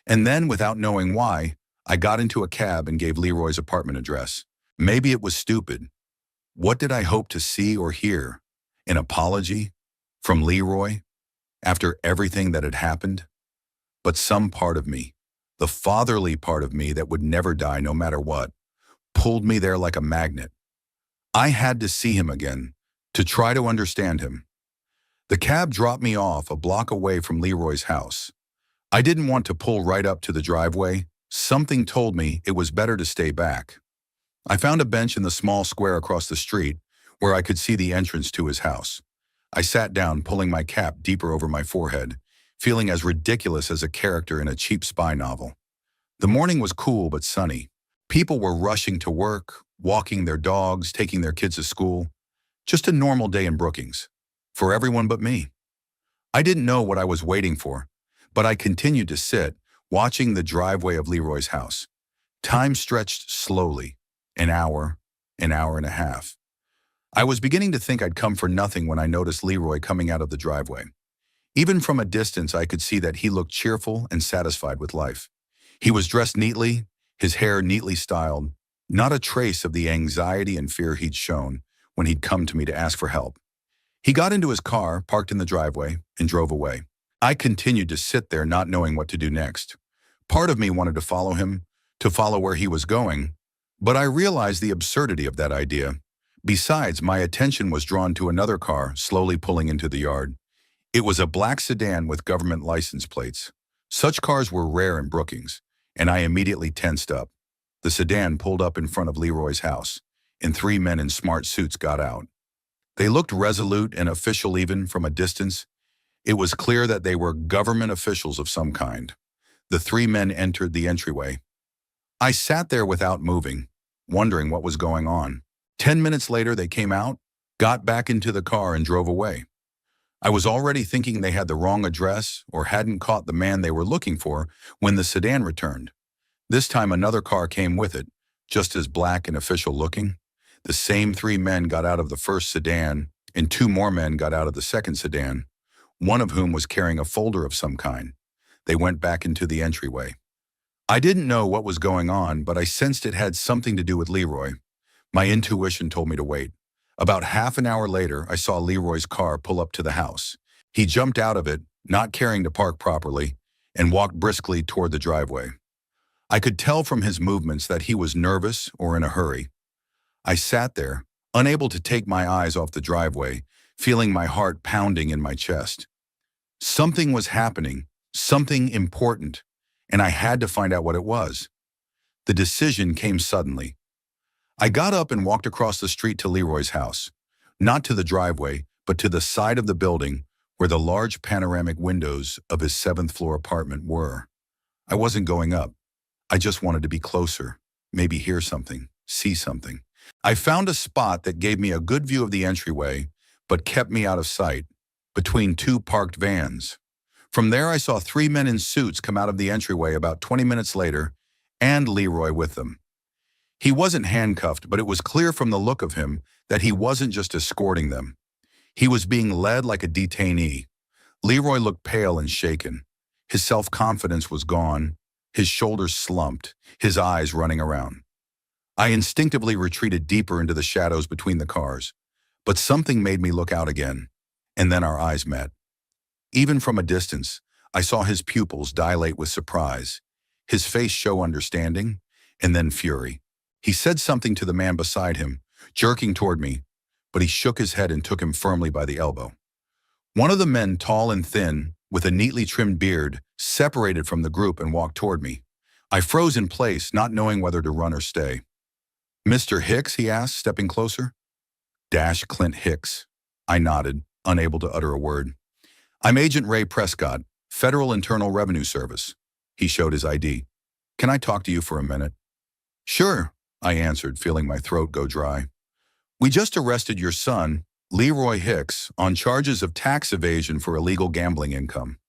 And then, without knowing why, I got into a cab and gave Leroy's apartment address. Maybe it was stupid. What did I hope to see or hear? An apology? From Leroy? After everything that had happened? But some part of me, the fatherly part of me that would never die no matter what, pulled me there like a magnet. I had to see him again, to try to understand him. The cab dropped me off a block away from Leroy's house. I didn't want to pull right up to the driveway. Something told me it was better to stay back. I found a bench in the small square across the street where I could see the entrance to his house. I sat down, pulling my cap deeper over my forehead, feeling as ridiculous as a character in a cheap spy novel. The morning was cool but sunny. People were rushing to work, walking their dogs, taking their kids to school. Just a normal day in Brookings. For everyone but me. I didn't know what I was waiting for, but I continued to sit, watching the driveway of Leroy's house. Time stretched slowly. An hour and a half. I was beginning to think I'd come for nothing when I noticed Leroy coming out of the driveway. Even from a distance, I could see that he looked cheerful and satisfied with life. He was dressed neatly, his hair neatly styled, not a trace of the anxiety and fear he'd shown when he'd come to me to ask for help. He got into his car, parked in the driveway, and drove away. I continued to sit there not knowing what to do next. Part of me wanted to follow him, to follow where he was going, but I realized the absurdity of that idea. Besides, my attention was drawn to another car slowly pulling into the yard. It was a black sedan with government license plates. Such cars were rare in Brookings, and I immediately tensed up. The sedan pulled up in front of Leroy's house, and 3 men in smart suits got out. They looked resolute and official even from a distance. It was clear that they were government officials of some kind. The 3 men entered the entryway. I sat there without moving, wondering what was going on. 10 minutes later, they came out, got back into the car, and drove away. I was already thinking they had the wrong address or hadn't caught the man they were looking for when the sedan returned. This time, another car came with it, just as black and official looking. The same 3 men got out of the first sedan, and 2 more men got out of the second sedan, one of whom was carrying a folder of some kind. They went back into the entryway. I didn't know what was going on, but I sensed it had something to do with Leroy. My intuition told me to wait. About half an hour later, I saw Leroy's car pull up to the house. He jumped out of it, not caring to park properly, and walked briskly toward the driveway. I could tell from his movements that he was nervous or in a hurry. I sat there, unable to take my eyes off the driveway, feeling my heart pounding in my chest. Something was happening, something important, and I had to find out what it was. The decision came suddenly. I got up and walked across the street to Leroy's house, not to the driveway, but to the side of the building where the large panoramic windows of his 7th-floor apartment were. I wasn't going up. I just wanted to be closer, maybe hear something, see something. I found a spot that gave me a good view of the entryway, but kept me out of sight, between 2 parked vans. From there, I saw 3 men in suits come out of the entryway about 20 minutes later, and Leroy with them. He wasn't handcuffed, but it was clear from the look of him that he wasn't just escorting them. He was being led like a detainee. Leroy looked pale and shaken. His self-confidence was gone, his shoulders slumped, his eyes running around. I instinctively retreated deeper into the shadows between the cars. But something made me look out again, and then our eyes met. Even from a distance, I saw his pupils dilate with surprise, his face show understanding, and then fury. He said something to the man beside him, jerking toward me, but he shook his head and took him firmly by the elbow. One of the men, tall and thin, with a neatly trimmed beard, separated from the group and walked toward me. I froze in place, not knowing whether to run or stay. "Mr. Hicks?" he asked, stepping closer. Dash Clint Hicks. I nodded, unable to utter a word. "I'm Agent Ray Prescott, Federal Internal Revenue Service." He showed his ID. "Can I talk to you for a minute?" "Sure," I answered, feeling my throat go dry. "We just arrested your son, Leroy Hicks, on charges of tax evasion for illegal gambling income,"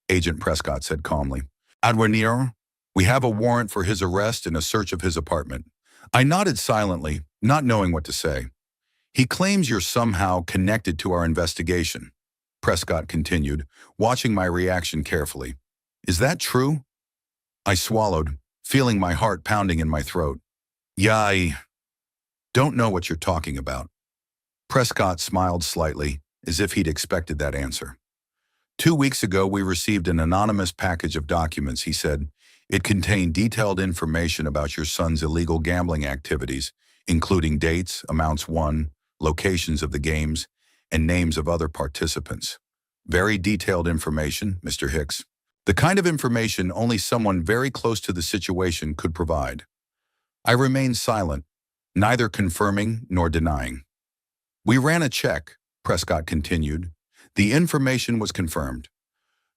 Agent Prescott said calmly. "Adrian, we have a warrant for his arrest and a search of his apartment." I nodded silently, not knowing what to say. "He claims you're somehow connected to our investigation," Prescott continued, watching my reaction carefully. "Is that true?" I swallowed, feeling my heart pounding in my throat. "Yeah, I don't know what you're talking about." Prescott smiled slightly, as if he'd expected that answer. "2 weeks ago, we received an anonymous package of documents," he said. "It contained detailed information about your son's illegal gambling activities, including dates, amounts won, locations of the games, and names of other participants. Very detailed information, Mr. Hicks. The kind of information only someone very close to the situation could provide." I remained silent, neither confirming nor denying. "We ran a check," Prescott continued. "The information was confirmed.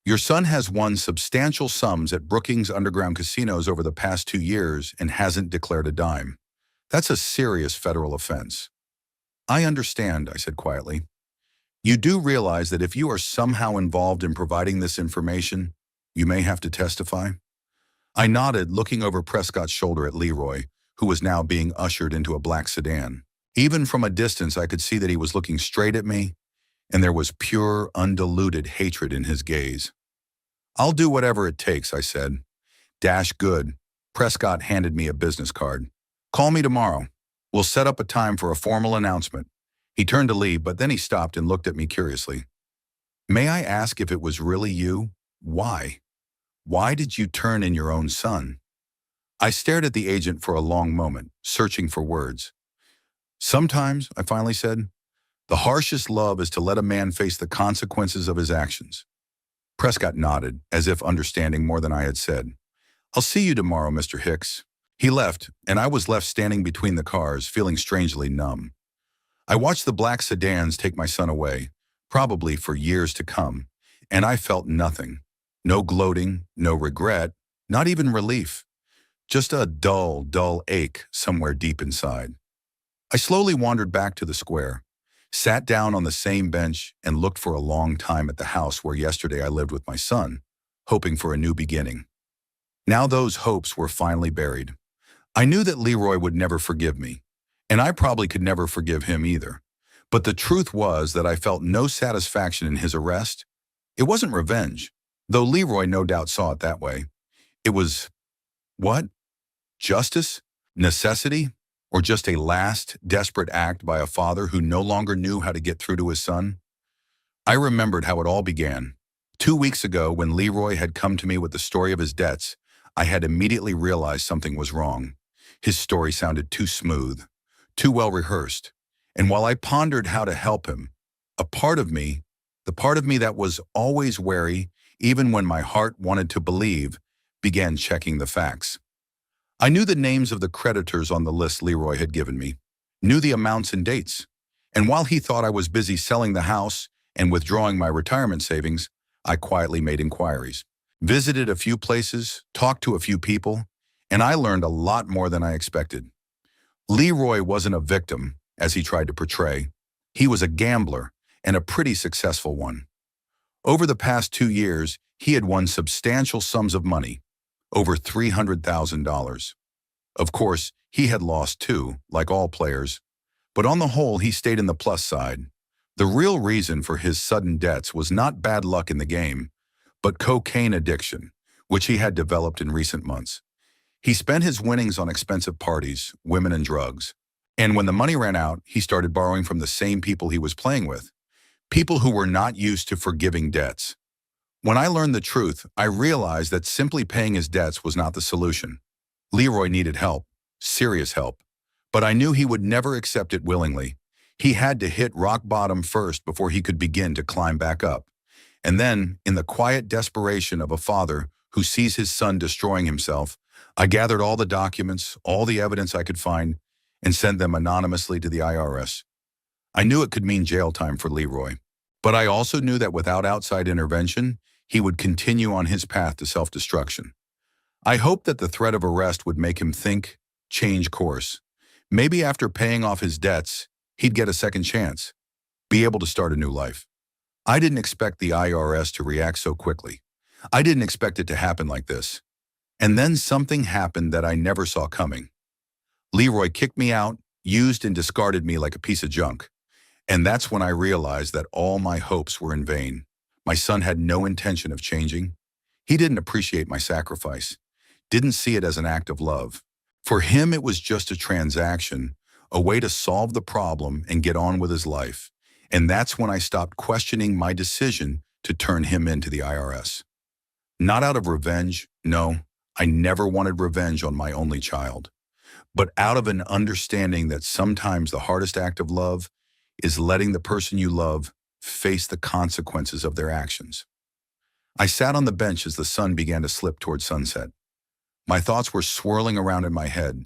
Your son has won substantial sums at Brookings underground casinos over the past 2 years and hasn't declared a dime. That's a serious federal offense." "I understand," I said quietly. "You do realize that if you are somehow involved in providing this information, you may have to testify?" I nodded, looking over Prescott's shoulder at Leroy, who was now being ushered into a black sedan. Even from a distance, I could see that he was looking straight at me, and there was pure, undiluted hatred in his gaze. "I'll do whatever it takes," I said. "Dash good." Prescott handed me a business card. "Call me tomorrow. We'll set up a time for a formal announcement." He turned to leave, but then he stopped and looked at me curiously. "May I ask if it was really you? Why? Why did you turn in your own son?" I stared at the agent for a long moment, searching for words. "Sometimes," I finally said, "the harshest love is to let a man face the consequences of his actions." Prescott nodded, as if understanding more than I had said. "I'll see you tomorrow, Mr. Hicks." He left, and I was left standing between the cars, feeling strangely numb. I watched the black sedans take my son away, probably for years to come, and I felt nothing. No gloating, no regret, not even relief. Just a dull, dull ache somewhere deep inside. I slowly wandered back to the square, sat down on the same bench, and looked for a long time at the house where yesterday I lived with my son, hoping for a new beginning. Now those hopes were finally buried. I knew that Leroy would never forgive me, and I probably could never forgive him either. But the truth was that I felt no satisfaction in his arrest. It wasn't revenge, though Leroy no doubt saw it that way. It was, what? Justice? Necessity? Or just a last, desperate act by a father who no longer knew how to get through to his son? I remembered how it all began. 2 weeks ago, when Leroy had come to me with the story of his debts, I had immediately realized something was wrong. His story sounded too smooth, too well rehearsed. And while I pondered how to help him, a part of me, the part of me that was always wary, even when my heart wanted to believe, began checking the facts. I knew the names of the creditors on the list Leroy had given me, knew the amounts and dates. And while he thought I was busy selling the house and withdrawing my retirement savings, I quietly made inquiries, visited a few places, talked to a few people, and I learned a lot more than I expected. Leroy wasn't a victim, as he tried to portray. He was a gambler, and a pretty successful one. Over the past 2 years, he had won substantial sums of money, over $300,000. Of course, he had lost too, like all players. But on the whole, he stayed in the plus side. The real reason for his sudden debts was not bad luck in the game, but cocaine addiction, which he had developed in recent months. He spent his winnings on expensive parties, women, and drugs. And when the money ran out, he started borrowing from the same people he was playing with, people who were not used to forgiving debts. When I learned the truth, I realized that simply paying his debts was not the solution. Leroy needed help, serious help, but I knew he would never accept it willingly. He had to hit rock bottom first before he could begin to climb back up. And then, in the quiet desperation of a father who sees his son destroying himself, I gathered all the documents, all the evidence I could find, and sent them anonymously to the IRS. I knew it could mean jail time for Leroy, but I also knew that without outside intervention, he would continue on his path to self-destruction. I hoped that the threat of arrest would make him think, change course. Maybe after paying off his debts, he'd get a second chance, be able to start a new life. I didn't expect the IRS to react so quickly. I didn't expect it to happen like this. And then something happened that I never saw coming. Leroy kicked me out, used and discarded me like a piece of junk. And that's when I realized that all my hopes were in vain. My son had no intention of changing. He didn't appreciate my sacrifice, didn't see it as an act of love. For him, it was just a transaction, a way to solve the problem and get on with his life. And that's when I stopped questioning my decision to turn him into the IRS. Not out of revenge, no, I never wanted revenge on my only child, but out of an understanding that sometimes the hardest act of love is letting the person you love face the consequences of their actions. I sat on the bench as the sun began to slip towards sunset. My thoughts were swirling around in my head,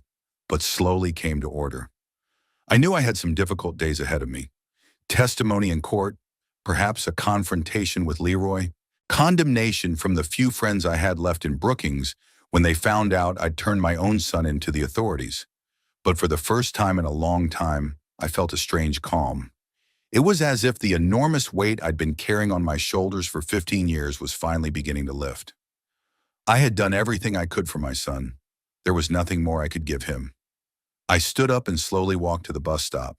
but slowly came to order. I knew I had some difficult days ahead of me. Testimony in court, perhaps a confrontation with Leroy, condemnation from the few friends I had left in Brookings when they found out I'd turned my own son into the authorities. But for the first time in a long time, I felt a strange calm. It was as if the enormous weight I'd been carrying on my shoulders for 15 years was finally beginning to lift. I had done everything I could for my son. There was nothing more I could give him. I stood up and slowly walked to the bus stop.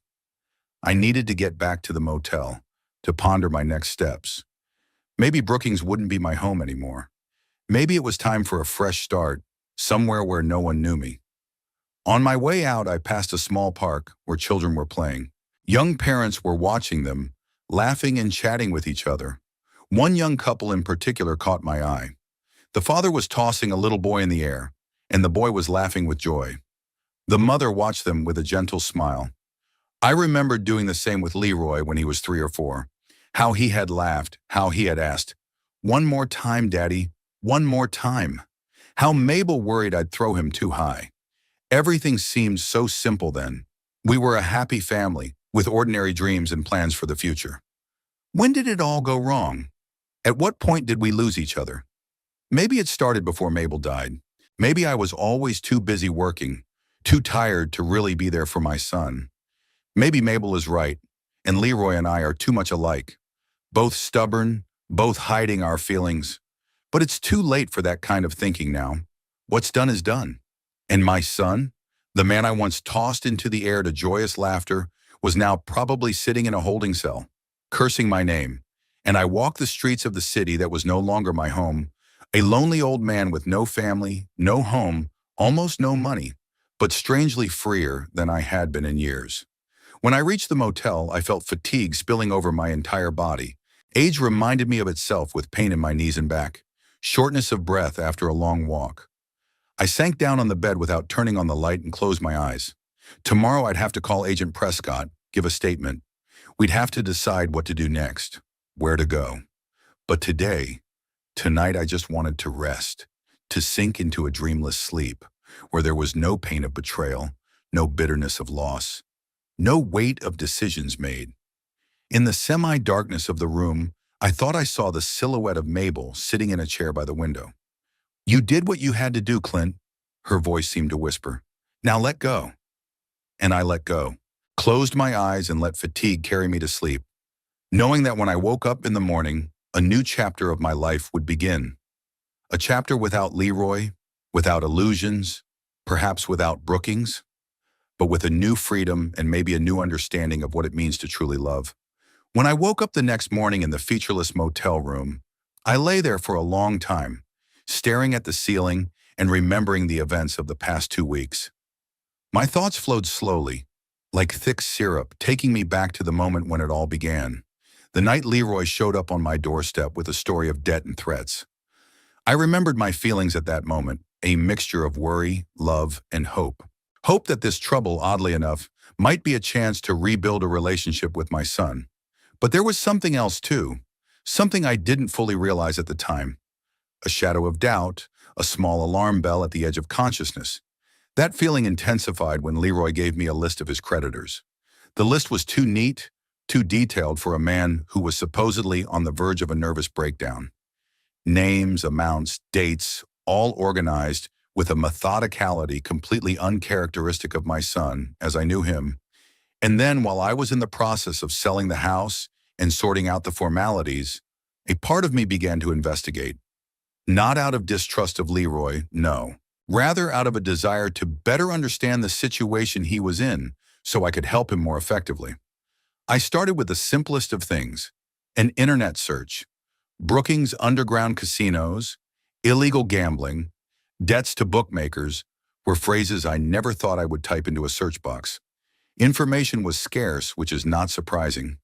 I needed to get back to the motel, to ponder my next steps. Maybe Brookings wouldn't be my home anymore. Maybe it was time for a fresh start, somewhere where no one knew me. On my way out, I passed a small park where children were playing. Young parents were watching them, laughing and chatting with each other. One young couple in particular caught my eye. The father was tossing a little boy in the air, and the boy was laughing with joy. The mother watched them with a gentle smile. I remembered doing the same with Leroy when he was 3 or 4. How he had laughed, how he had asked, "One more time, Daddy, one more time." How Mabel worried I'd throw him too high. Everything seemed so simple then. We were a happy family, with ordinary dreams and plans for the future. When did it all go wrong? At what point did we lose each other? Maybe it started before Mabel died. Maybe I was always too busy working, too tired to really be there for my son. Maybe Mabel is right, and Leroy and I are too much alike. Both stubborn, both hiding our feelings. But it's too late for that kind of thinking now. What's done is done. And my son, the man I once tossed into the air to joyous laughter, was now probably sitting in a holding cell, cursing my name. And I walked the streets of the city that was no longer my home, a lonely old man with no family, no home, almost no money, but strangely freer than I had been in years. When I reached the motel, I felt fatigue spilling over my entire body. Age reminded me of itself with pain in my knees and back, shortness of breath after a long walk. I sank down on the bed without turning on the light and closed my eyes. Tomorrow I'd have to call Agent Prescott, give a statement. We'd have to decide what to do next, where to go. But tonight I just wanted to rest, to sink into a dreamless sleep, where there was no pain of betrayal, no bitterness of loss, no weight of decisions made. In the semi-darkness of the room, I thought I saw the silhouette of Mabel sitting in a chair by the window. "You did what you had to do, Clint," her voice seemed to whisper. "Now let go." And I let go, closed my eyes and let fatigue carry me to sleep, knowing that when I woke up in the morning, a new chapter of my life would begin. A chapter without Leroy, without illusions, perhaps without Brookings, but with a new freedom and maybe a new understanding of what it means to truly love. When I woke up the next morning in the featureless motel room, I lay there for a long time, staring at the ceiling and remembering the events of the past 2 weeks. My thoughts flowed slowly, like thick syrup, taking me back to the moment when it all began. The night Leroy showed up on my doorstep with a story of debt and threats. I remembered my feelings at that moment, a mixture of worry, love, and hope. Hope that this trouble, oddly enough, might be a chance to rebuild a relationship with my son. But there was something else too, something I didn't fully realize at the time. A shadow of doubt, a small alarm bell at the edge of consciousness. That feeling intensified when Leroy gave me a list of his creditors. The list was too neat, too detailed for a man who was supposedly on the verge of a nervous breakdown. Names, amounts, dates, all organized with a methodicality completely uncharacteristic of my son, as I knew him. And then, while I was in the process of selling the house and sorting out the formalities, a part of me began to investigate. Not out of distrust of Leroy, no. Rather out of a desire to better understand the situation he was in so I could help him more effectively. I started with the simplest of things, an internet search. Brookings underground casinos, illegal gambling, debts to bookmakers were phrases I never thought I would type into a search box. Information was scarce, which is not surprising.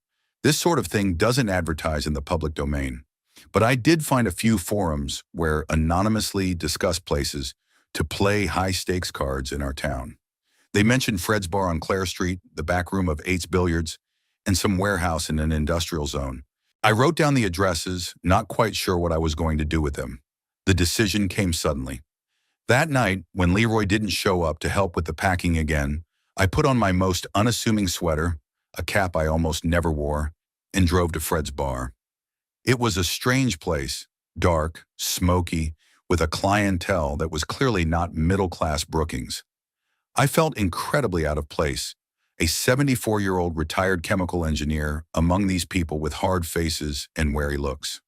This sort of thing doesn't advertise in the public domain. But I did find a few forums where anonymously discussed places to play high-stakes cards in our town. They mentioned Fred's Bar on Clare Street, the back room of Eight's Billiards, and some warehouse in an industrial zone. I wrote down the addresses, not quite sure what I was going to do with them. The decision came suddenly. That night, when Leroy didn't show up to help with the packing again, I put on my most unassuming sweater, a cap I almost never wore, and drove to Fred's Bar. It was a strange place, dark, smoky, with a clientele that was clearly not middle-class Brookings. I felt incredibly out of place, a 74-year-old retired chemical engineer among these people with hard faces and wary looks.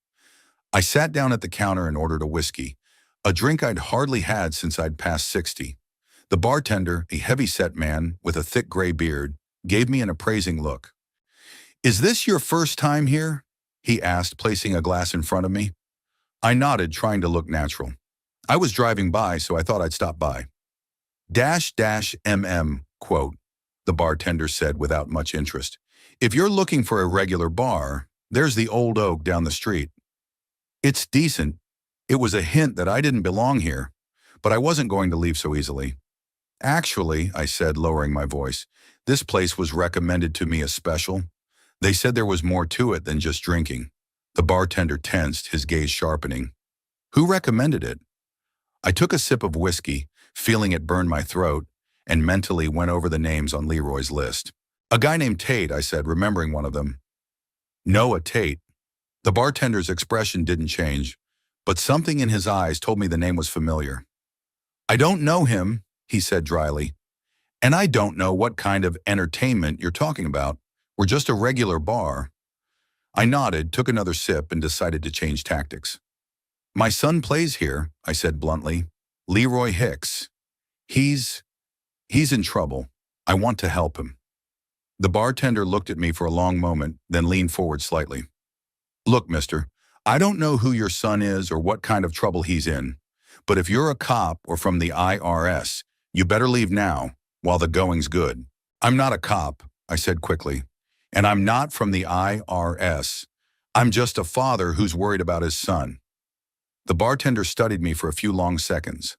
I sat down at the counter and ordered a whiskey, a drink I'd hardly had since I'd passed 60. The bartender, a heavy-set man with a thick gray beard, gave me an appraising look. "Is this your first time here?" he asked, placing a glass in front of me. I nodded, trying to look natural. I was driving by, so I thought I'd stop by. Quote, the bartender said without much interest. "If you're looking for a regular bar, there's the Old Oak down the street. It's decent." It was a hint that I didn't belong here, but I wasn't going to leave so easily. "Actually," I said, lowering my voice, "this place was recommended to me as special. They said there was more to it than just drinking." The bartender tensed, his gaze sharpening. "Who recommended it?" I took a sip of whiskey, feeling it burn my throat, and mentally went over the names on Leroy's list. "A guy named Tate," I said, remembering one of them. "Noah Tate." The bartender's expression didn't change, but something in his eyes told me the name was familiar. "I don't know him," he said dryly. "And I don't know what kind of entertainment you're talking about. We're just a regular bar." I nodded, took another sip, and decided to change tactics. "My son plays here," I said bluntly. "Leroy Hicks. He's in trouble. I want to help him." The bartender looked at me for a long moment, then leaned forward slightly. "Look, mister, I don't know who your son is or what kind of trouble he's in, but if you're a cop or from the IRS, you better leave now, while the going's good." "I'm not a cop," I said quickly, "and I'm not from the IRS. I'm just a father who's worried about his son." The bartender studied me for a few long seconds,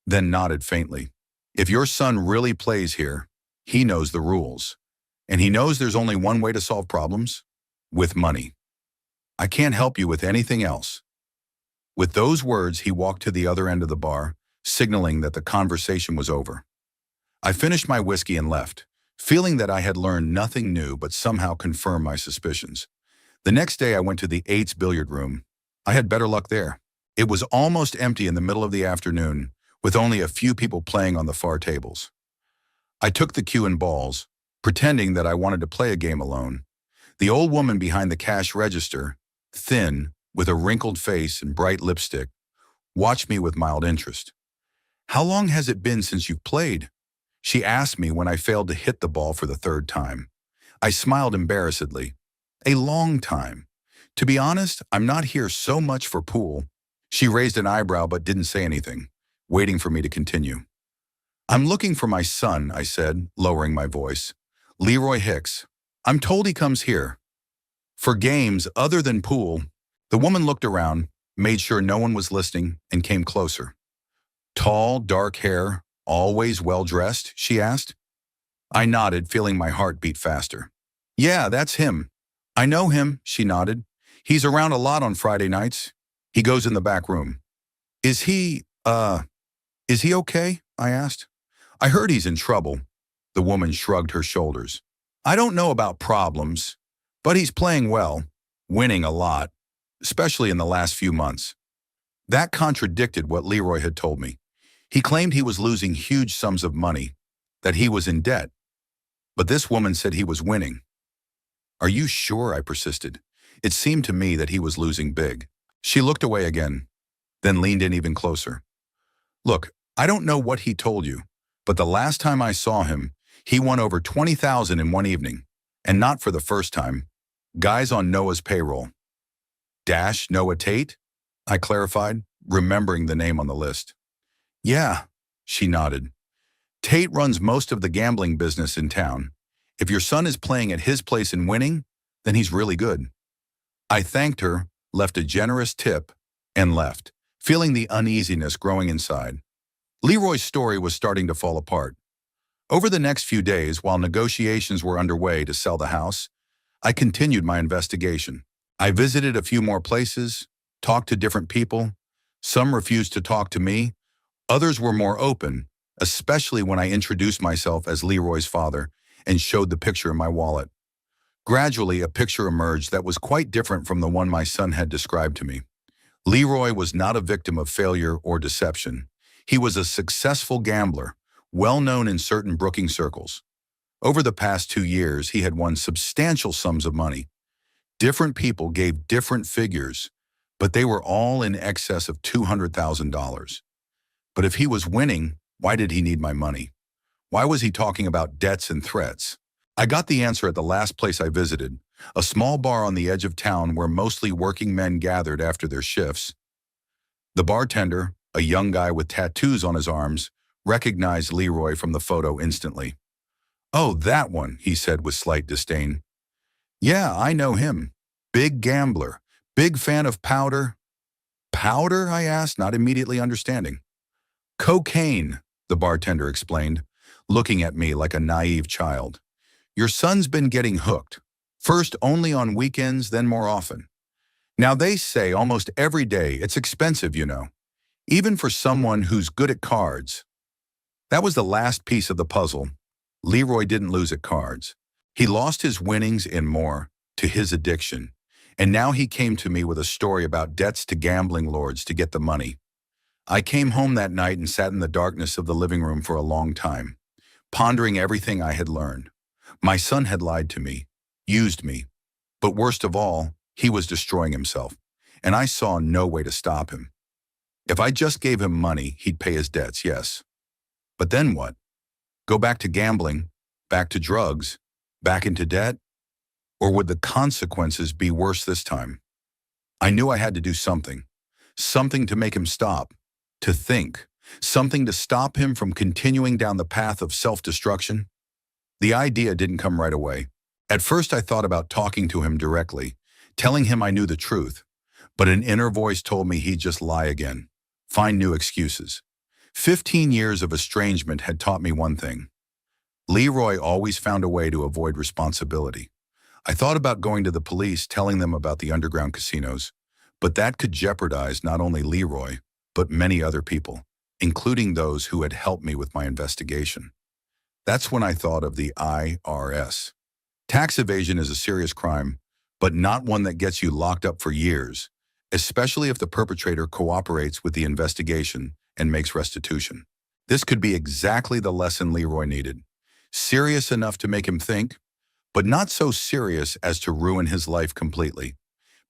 then nodded faintly. "If your son really plays here, he knows the rules. And he knows there's only one way to solve problems: with money. I can't help you with anything else." With those words, he walked to the other end of the bar, signaling that the conversation was over. I finished my whiskey and left, feeling that I had learned nothing new but somehow confirmed my suspicions. The next day I went to the Eight's billiard room. I had better luck there. It was almost empty in the middle of the afternoon, with only a few people playing on the far tables. I took the cue and balls, pretending that I wanted to play a game alone. The old woman behind the cash register, thin, with a wrinkled face and bright lipstick, watched me with mild interest. "How long has it been since you've played?" she asked me when I failed to hit the ball for the third time. I smiled embarrassedly. "A long time. To be honest, I'm not here so much for pool." She raised an eyebrow but didn't say anything, waiting for me to continue. "I'm looking for my son," I said, lowering my voice. Leroy Hicks. I'm told he comes here. For games other than pool. The woman looked around, made sure no one was listening, and came closer. Tall, dark hair, always well-dressed, she asked. I nodded, feeling my heart beat faster. Yeah, that's him. I know him, she nodded. He's around a lot on Friday nights. He goes in the back room. Is he, is he okay? I asked. I heard he's in trouble. The woman shrugged her shoulders. I don't know about problems, but he's playing well, winning a lot, especially in the last few months. That contradicted what Leroy had told me. He claimed he was losing huge sums of money, that he was in debt. But this woman said he was winning. Are you sure? I persisted. It seemed to me that he was losing big. She looked away again, then leaned in even closer. Look, I don't know what he told you, but the last time I saw him, he won over $20,000 in one evening, and not for the first time. Guys on Noah's payroll. Dash Noah Tate? I clarified, remembering the name on the list. Yeah, she nodded. Tate runs most of the gambling business in town. If your son is playing at his place and winning, then he's really good. I thanked her, left a generous tip, and left, feeling the uneasiness growing inside. Leroy's story was starting to fall apart. Over the next few days, while negotiations were underway to sell the house, I continued my investigation. I visited a few more places, talked to different people. Some refused to talk to me. Others were more open, especially when I introduced myself as Leroy's father and showed the picture in my wallet. Gradually, a picture emerged that was quite different from the one my son had described to me. Leroy was not a victim of failure or deception. He was a successful gambler, well known in certain Brookings circles. Over the past 2 years, he had won substantial sums of money. Different people gave different figures, but they were all in excess of $200,000. But if he was winning, why did he need my money? Why was he talking about debts and threats? I got the answer at the last place I visited, a small bar on the edge of town where mostly working men gathered after their shifts. The bartender, a young guy with tattoos on his arms, recognized Leroy from the photo instantly. Oh, that one, he said with slight disdain. Yeah, I know him. Big gambler. Big fan of powder. Powder? I asked, not immediately understanding. Cocaine, the bartender explained, looking at me like a naive child. Your son's been getting hooked. First only on weekends, then more often. Now they say almost every day. It's expensive, you know. Even for someone who's good at cards. That was the last piece of the puzzle. Leroy didn't lose at cards. He lost his winnings and more, to his addiction. And now he came to me with a story about debts to gambling lords to get the money. I came home that night and sat in the darkness of the living room for a long time, pondering everything I had learned. My son had lied to me, used me. But worst of all, he was destroying himself, and I saw no way to stop him. If I just gave him money, he'd pay his debts, yes. But then what? Go back to gambling, back to drugs, back into debt? Or would the consequences be worse this time? I knew I had to do something to make him stop, to think, something to stop him from continuing down the path of self-destruction. The idea didn't come right away. At first I thought about talking to him directly, telling him I knew the truth, but an inner voice told me he'd just lie again, find new excuses. 15 years of estrangement had taught me one thing. Leroy always found a way to avoid responsibility. I thought about going to the police, telling them about the underground casinos, but that could jeopardize not only Leroy, but many other people, including those who had helped me with my investigation. That's when I thought of the IRS. Tax evasion is a serious crime, but not one that gets you locked up for years, especially if the perpetrator cooperates with the investigation and makes restitution. This could be exactly the lesson Leroy needed. Serious enough to make him think, but not so serious as to ruin his life completely.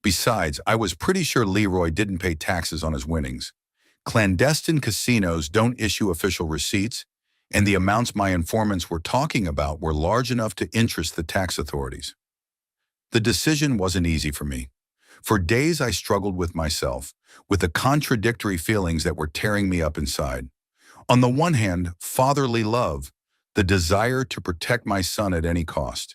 Besides, I was pretty sure Leroy didn't pay taxes on his winnings. Clandestine casinos don't issue official receipts, and the amounts my informants were talking about were large enough to interest the tax authorities. The decision wasn't easy for me. For days I struggled with myself, with the contradictory feelings that were tearing me up inside. On the one hand, fatherly love, the desire to protect my son at any cost.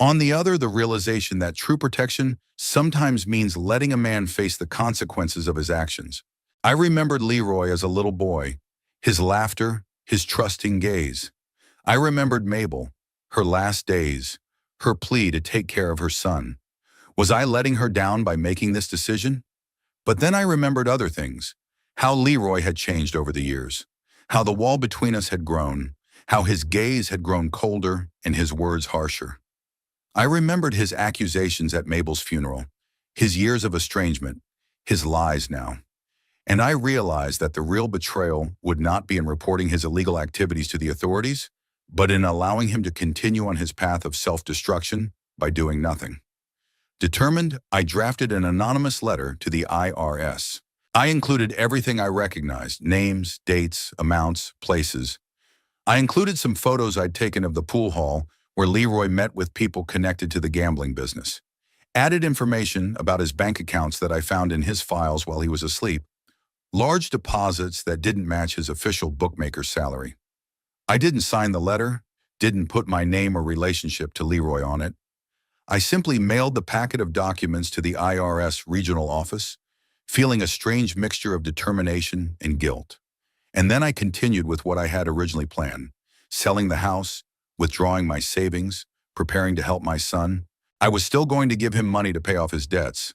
On the other, the realization that true protection sometimes means letting a man face the consequences of his actions. I remembered Leroy as a little boy, his laughter, his trusting gaze. I remembered Mabel, her last days, her plea to take care of her son. Was I letting her down by making this decision? But then I remembered other things, how Leroy had changed over the years, how the wall between us had grown, how his gaze had grown colder and his words harsher. I remembered his accusations at Mabel's funeral, his years of estrangement, his lies now. And I realized that the real betrayal would not be in reporting his illegal activities to the authorities, but in allowing him to continue on his path of self-destruction by doing nothing. Determined, I drafted an anonymous letter to the IRS. I included everything I recognized: names, dates, amounts, places. I included some photos I'd taken of the pool hall where Leroy met with people connected to the gambling business. Added information about his bank accounts that I found in his files while he was asleep. Large deposits that didn't match his official bookmaker's salary. I didn't sign the letter, didn't put my name or relationship to Leroy on it. I simply mailed the packet of documents to the IRS regional office, feeling a strange mixture of determination and guilt. And then I continued with what I had originally planned: selling the house, withdrawing my savings, preparing to help my son. I was still going to give him money to pay off his debts.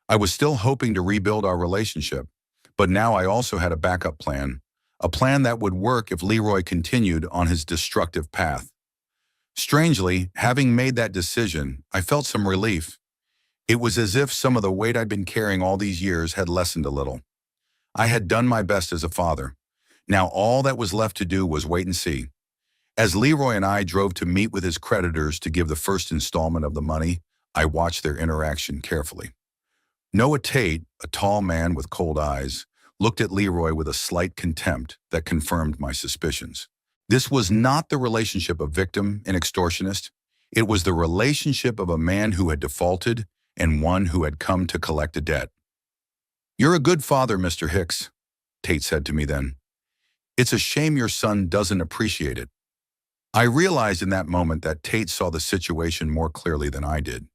I was still hoping to rebuild our relationship, but now I also had a backup plan, a plan that would work if Leroy continued on his destructive path. Strangely, having made that decision, I felt some relief. It was as if some of the weight I'd been carrying all these years had lessened a little. I had done my best as a father. Now all that was left to do was wait and see. As Leroy and I drove to meet with his creditors to give the first installment of the money, I watched their interaction carefully. Noah Tate, a tall man with cold eyes, looked at Leroy with a slight contempt that confirmed my suspicions. This was not the relationship of victim and extortionist. It was the relationship of a man who had defaulted and one who had come to collect a debt. "You're a good father, Mr. Hicks," Tate said to me then. "It's a shame your son doesn't appreciate it." I realized in that moment that Tate saw the situation more clearly than I did.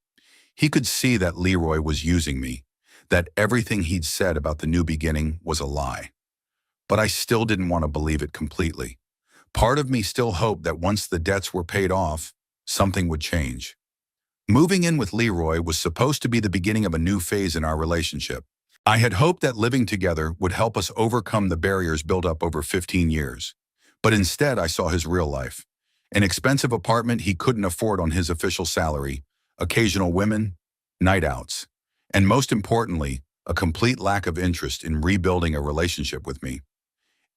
He could see that Leroy was using me, that everything he'd said about the new beginning was a lie. But I still didn't want to believe it completely. Part of me still hoped that once the debts were paid off, something would change. Moving in with Leroy was supposed to be the beginning of a new phase in our relationship. I had hoped that living together would help us overcome the barriers built up over 15 years. But instead, I saw his real life. An expensive apartment he couldn't afford on his official salary, occasional women, night outs, and most importantly, a complete lack of interest in rebuilding a relationship with me.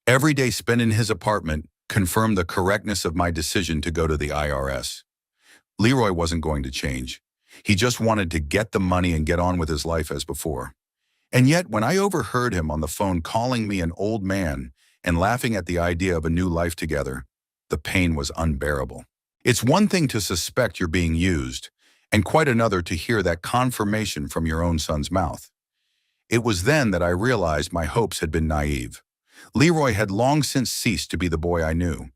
Every day spent in his apartment confirmed the correctness of my decision to go to the IRS. Leroy wasn't going to change. He just wanted to get the money and get on with his life as before. And yet, when I overheard him on the phone calling me an old man and laughing at the idea of a new life together, the pain was unbearable. It's one thing to suspect you're being used, and quite another to hear that confirmation from your own son's mouth. It was then that I realized my hopes had been naive. Leroy had long since ceased to be the boy I knew.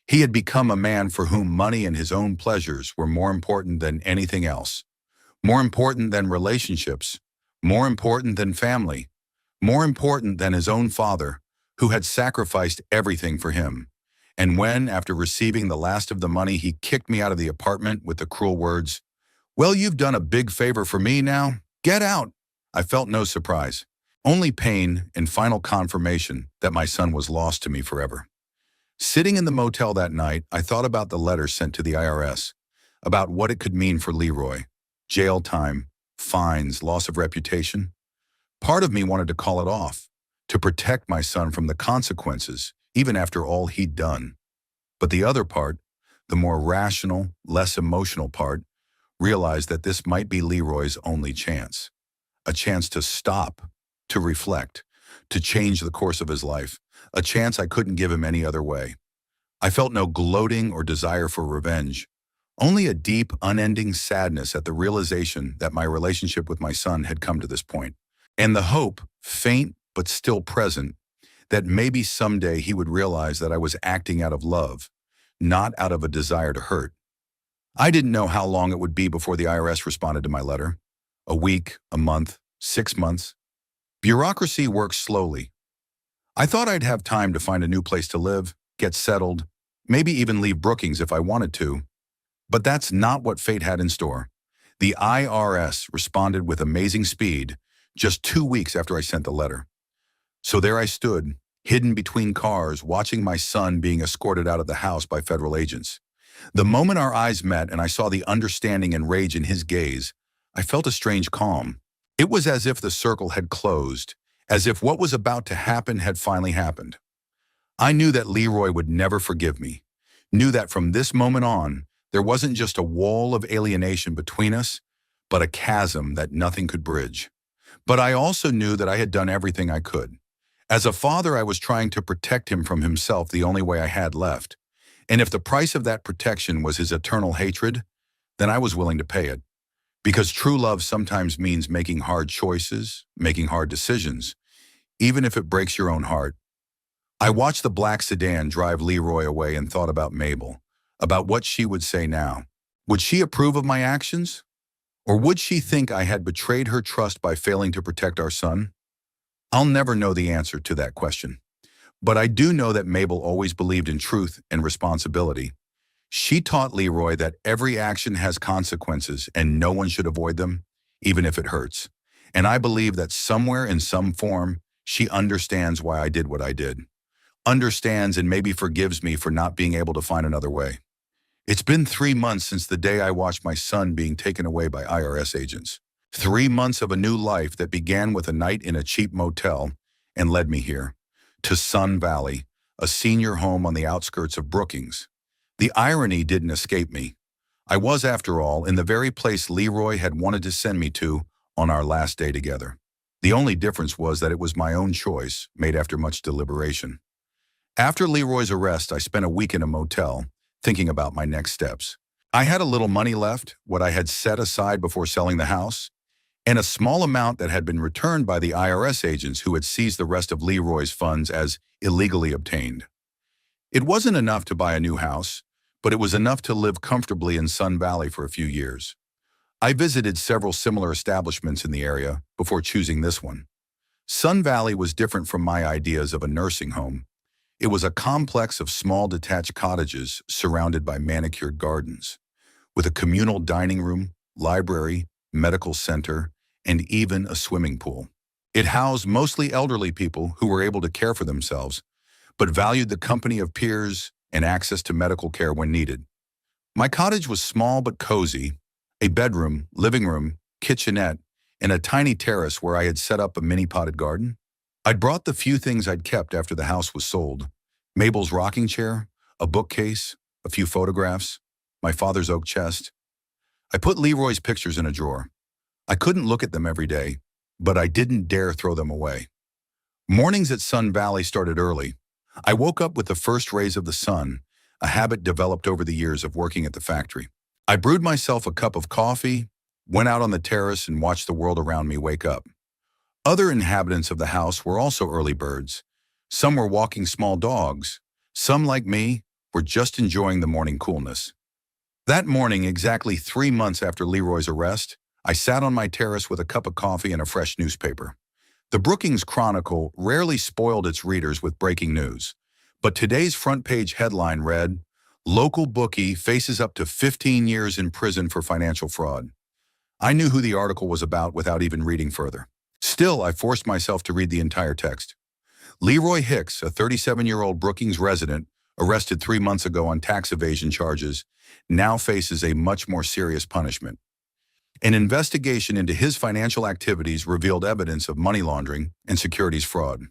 He had become a man for whom money and his own pleasures were more important than anything else, more important than relationships, more important than family, more important than his own father, who had sacrificed everything for him. And when, after receiving the last of the money, he kicked me out of the apartment with the cruel words, "Well, you've done a big favor for me now. Get out," I felt no surprise, only pain and final confirmation that my son was lost to me forever. Sitting in the motel that night, I thought about the letter sent to the IRS, about what it could mean for Leroy: jail time, fines, loss of reputation. Part of me wanted to call it off, to protect my son from the consequences, even after all he'd done. But the other part, the more rational, less emotional part, realized that this might be Leroy's only chance. A chance to stop, to reflect, to change the course of his life. A chance I couldn't give him any other way. I felt no gloating or desire for revenge, only a deep, unending sadness at the realization that my relationship with my son had come to this point, and the hope, faint but still present, that maybe someday he would realize that I was acting out of love, not out of a desire to hurt. I didn't know how long it would be before the IRS responded to my letter. A week, a month, 6 months. Bureaucracy works slowly. I thought I'd have time to find a new place to live, get settled, maybe even leave Brookings if I wanted to. But that's not what fate had in store. The IRS responded with amazing speed just 2 weeks after I sent the letter. So there I stood, hidden between cars, watching my son being escorted out of the house by federal agents. The moment our eyes met and I saw the understanding and rage in his gaze, I felt a strange calm. It was as if the circle had closed, as if what was about to happen had finally happened. I knew that Leroy would never forgive me, knew that from this moment on, there wasn't just a wall of alienation between us, but a chasm that nothing could bridge. But I also knew that I had done everything I could. As a father, I was trying to protect him from himself the only way I had left. And if the price of that protection was his eternal hatred, then I was willing to pay it. Because true love sometimes means making hard choices, making hard decisions, even if it breaks your own heart. I watched the black sedan drive Leroy away and thought about Mabel, about what she would say now. Would she approve of my actions? Or would she think I had betrayed her trust by failing to protect our son? I'll never know the answer to that question. But I do know that Mabel always believed in truth and responsibility. She taught Leroy that every action has consequences and no one should avoid them, even if it hurts. And I believe that somewhere in some form, she understands why I did what I did. Understands and maybe forgives me for not being able to find another way. It's been 3 months since the day I watched my son being taken away by IRS agents. 3 months of a new life that began with a night in a cheap motel and led me here, to Sun Valley, a senior home on the outskirts of Brookings. The irony didn't escape me. I was, after all, in the very place Leroy had wanted to send me to on our last day together. The only difference was that it was my own choice, made after much deliberation. After Leroy's arrest, I spent a week in a motel, thinking about my next steps. I had a little money left, what I had set aside before selling the house, and a small amount that had been returned by the IRS agents who had seized the rest of Leroy's funds as illegally obtained. It wasn't enough to buy a new house, but it was enough to live comfortably in Sun Valley for a few years. I visited several similar establishments in the area before choosing this one. Sun Valley was different from my ideas of a nursing home. It was a complex of small detached cottages surrounded by manicured gardens, with a communal dining room, library, medical center, and even a swimming pool. It housed mostly elderly people who were able to care for themselves, but valued the company of peers and access to medical care when needed. My cottage was small but cozy, a bedroom, living room, kitchenette, and a tiny terrace where I had set up a mini potted garden. I'd brought the few things I'd kept after the house was sold: Mabel's rocking chair, a bookcase, a few photographs, my father's oak chest. I put Leroy's pictures in a drawer. I couldn't look at them every day, but I didn't dare throw them away. Mornings at Sun Valley started early. I woke up with the first rays of the sun, a habit developed over the years of working at the factory. I brewed myself a cup of coffee, went out on the terrace and watched the world around me wake up. Other inhabitants of the house were also early birds. Some were walking small dogs. Some, like me, were just enjoying the morning coolness. That morning, exactly 3 months after Leroy's arrest, I sat on my terrace with a cup of coffee and a fresh newspaper. The Brookings Chronicle rarely spoiled its readers with breaking news, but today's front page headline read, "Local bookie faces up to 15 years in prison for financial fraud." I knew who the article was about without even reading further. Still, I forced myself to read the entire text. Leroy Hicks, a 37-year-old Brookings resident, arrested 3 months ago on tax evasion charges, now faces a much more serious punishment. An investigation into his financial activities revealed evidence of money laundering and securities fraud.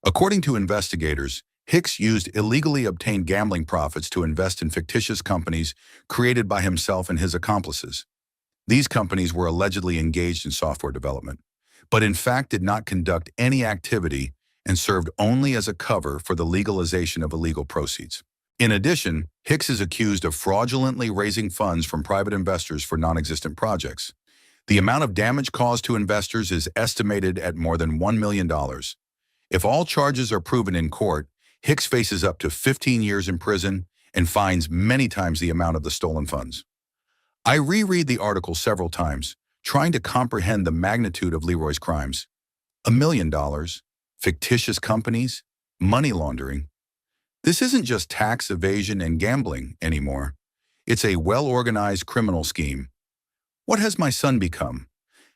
According to investigators, Hicks used illegally obtained gambling profits to invest in fictitious companies created by himself and his accomplices. These companies were allegedly engaged in software development, but in fact did not conduct any activity and served only as a cover for the legalization of illegal proceeds. In addition, Hicks is accused of fraudulently raising funds from private investors for non-existent projects. The amount of damage caused to investors is estimated at more than $1 million. If all charges are proven in court, Hicks faces up to 15 years in prison and fines many times the amount of the stolen funds. I reread the article several times, trying to comprehend the magnitude of Leroy's crimes. $1 million, fictitious companies, money laundering. This isn't just tax evasion and gambling anymore. It's a well-organized criminal scheme. What has my son become?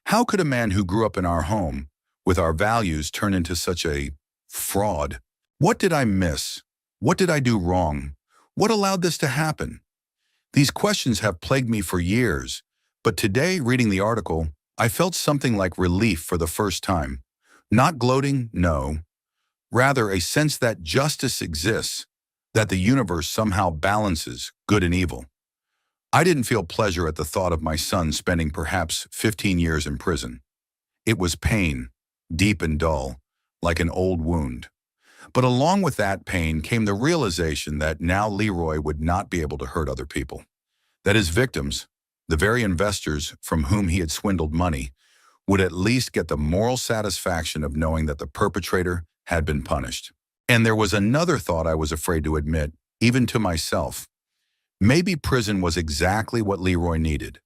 How could a man who grew up in our home, with our values, turn into such a fraud? What did I miss? What did I do wrong? What allowed this to happen? These questions have plagued me for years, but today, reading the article, I felt something like relief for the first time. Not gloating, no. Rather, a sense that justice exists, that the universe somehow balances good and evil. I didn't feel pleasure at the thought of my son spending perhaps 15 years in prison. It was pain, deep and dull, like an old wound. But along with that pain came the realization that now Leroy would not be able to hurt other people. That his victims, the very investors from whom he had swindled money, would at least get the moral satisfaction of knowing that the perpetrator had been punished. And there was another thought I was afraid to admit, even to myself. Maybe prison was exactly what Leroy needed,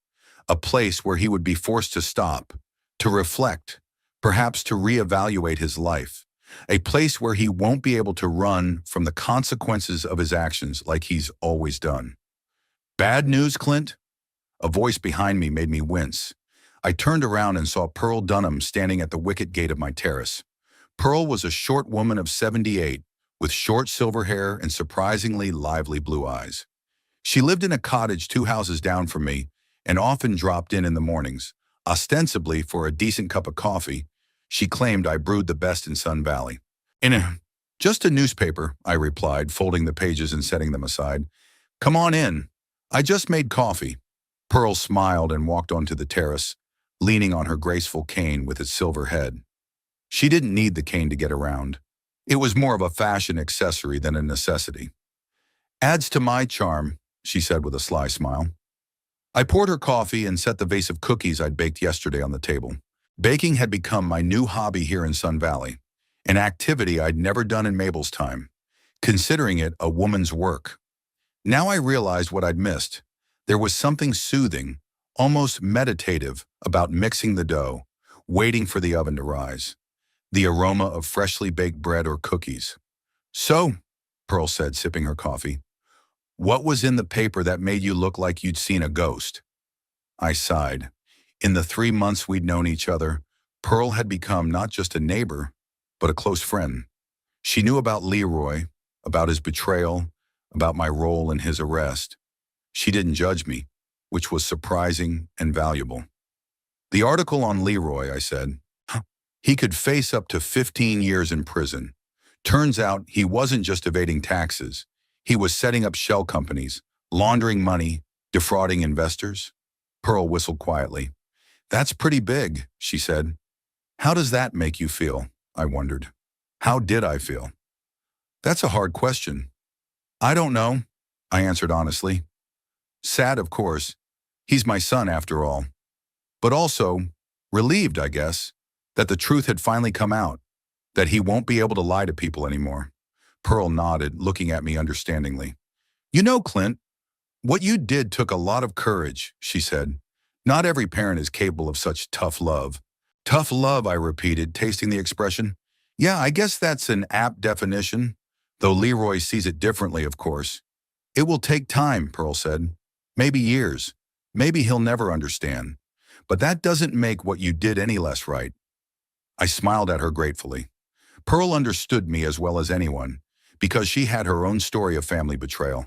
a place where he would be forced to stop, to reflect, perhaps to reevaluate his life, a place where he won't be able to run from the consequences of his actions like he's always done. Bad news, Clint? A voice behind me made me wince. I turned around and saw Pearl Dunham standing at the wicket gate of my terrace. Pearl was a short woman of 78, with short silver hair and surprisingly lively blue eyes. She lived in a cottage 2 houses down from me and often dropped in the mornings, ostensibly for a decent cup of coffee. She claimed I brewed the best in Sun Valley. Just a newspaper, I replied, folding the pages and setting them aside. Come on in. I just made coffee. Pearl smiled and walked onto the terrace, leaning on her graceful cane with its silver head. She didn't need the cane to get around. It was more of a fashion accessory than a necessity. Adds to my charm, she said with a sly smile. I poured her coffee and set the vase of cookies I'd baked yesterday on the table. Baking had become my new hobby here in Sun Valley, an activity I'd never done in Mabel's time, considering it a woman's work. Now I realized what I'd missed. There was something soothing, almost meditative, about mixing the dough, waiting for the oven to rise. The aroma of freshly baked bread or cookies. So, Pearl said, sipping her coffee, what was in the paper that made you look like you'd seen a ghost? I sighed. In the 3 months we'd known each other, Pearl had become not just a neighbor, but a close friend. She knew about Leroy, about his betrayal, about my role in his arrest. She didn't judge me, which was surprising and valuable. The article on Leroy, I said. He could face up to 15 years in prison. Turns out he wasn't just evading taxes. He was setting up shell companies, laundering money, defrauding investors. Pearl whistled quietly. That's pretty big, she said. How does that make you feel? I wondered. How did I feel? That's a hard question. I don't know, I answered honestly. Sad, of course. He's my son, after all. But also, relieved, I guess, that the truth had finally come out, that he won't be able to lie to people anymore. Pearl nodded, looking at me understandingly. You know, Clint, what you did took a lot of courage, she said. Not every parent is capable of such tough love. Tough love, I repeated, tasting the expression. Yeah, I guess that's an apt definition, though Leroy sees it differently, of course. It will take time, Pearl said. Maybe years. Maybe he'll never understand. But that doesn't make what you did any less right. I smiled at her gratefully. Pearl understood me as well as anyone, because she had her own story of family betrayal.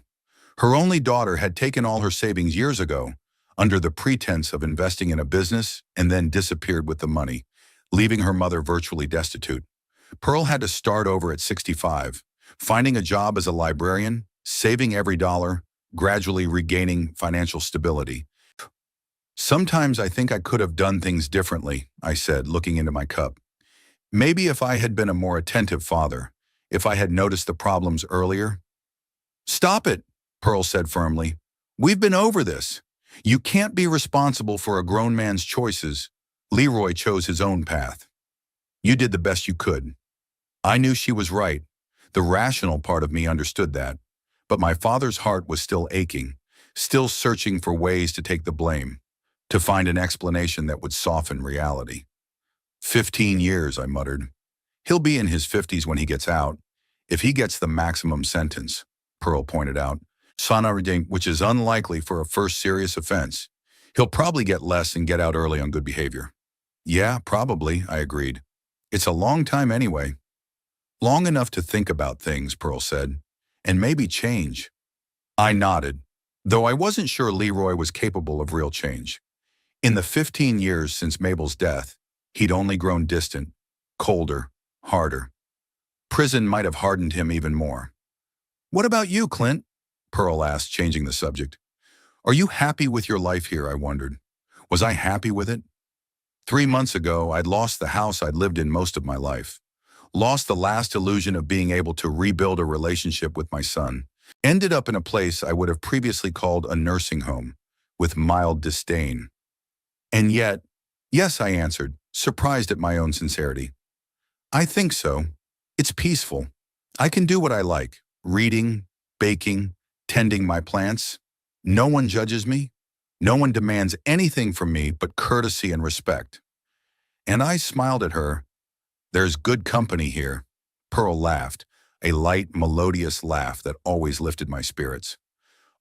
Her only daughter had taken all her savings years ago, under the pretense of investing in a business, and then disappeared with the money, leaving her mother virtually destitute. Pearl had to start over at 65, finding a job as a librarian, saving every dollar, gradually regaining financial stability. Sometimes I think I could have done things differently, I said, looking into my cup. Maybe if I had been a more attentive father, if I had noticed the problems earlier. Stop it, Pearl said firmly. We've been over this. You can't be responsible for a grown man's choices. Leroy chose his own path. You did the best you could. I knew she was right. The rational part of me understood that. But my father's heart was still aching, still searching for ways to take the blame, to find an explanation that would soften reality. 15 years, I muttered. He'll be in his 50s when he gets out. If he gets the maximum sentence, Pearl pointed out, which is unlikely for a first serious offense. He'll probably get less and get out early on good behavior. Yeah, probably, I agreed. It's a long time anyway. Long enough to think about things, Pearl said, and maybe change. I nodded, though I wasn't sure Leroy was capable of real change. In the 15 years since Mabel's death, he'd only grown distant, colder, harder. Prison might have hardened him even more. What about you, Clint? Pearl asked, changing the subject. Are you happy with your life here, I wondered. Was I happy with it? 3 months ago, I'd lost the house I'd lived in most of my life. Lost the last illusion of being able to rebuild a relationship with my son. Ended up in a place I would have previously called a nursing home, with mild disdain. And yet, yes, I answered, surprised at my own sincerity. I think so. It's peaceful. I can do what I like, reading, baking, tending my plants. No one judges me. No one demands anything from me but courtesy and respect. And I smiled at her. There's good company here. Pearl laughed, a light, melodious laugh that always lifted my spirits.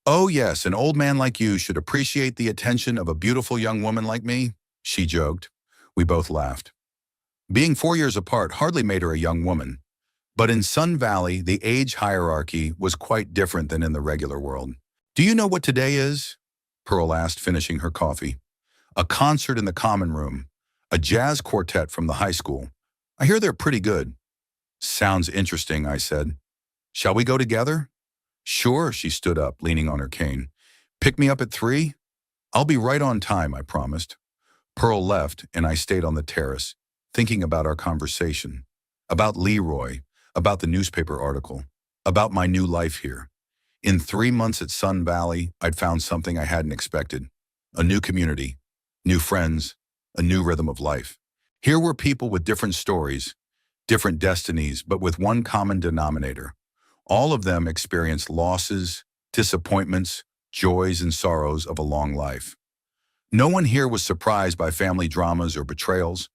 Oh yes, an old man like you should appreciate the attention of a beautiful young woman like me, she joked. We both laughed. Being 4 years apart hardly made her a young woman. But in Sun Valley, the age hierarchy was quite different than in the regular world. Do you know what today is? Pearl asked, finishing her coffee. A concert in the common room. A jazz quartet from the high school. I hear they're pretty good. Sounds interesting, I said. Shall we go together? Sure, she stood up, leaning on her cane. Pick me up at 3? I'll be right on time, I promised. Pearl left, and I stayed on the terrace, thinking about our conversation. About Leroy, about the newspaper article, about my new life here. In 3 months at Sun Valley, I'd found something I hadn't expected. A new community, new friends, a new rhythm of life. Here were people with different stories, different destinies, but with one common denominator. All of them experienced losses, disappointments, joys, and sorrows of a long life. No one here was surprised by family dramas or betrayals.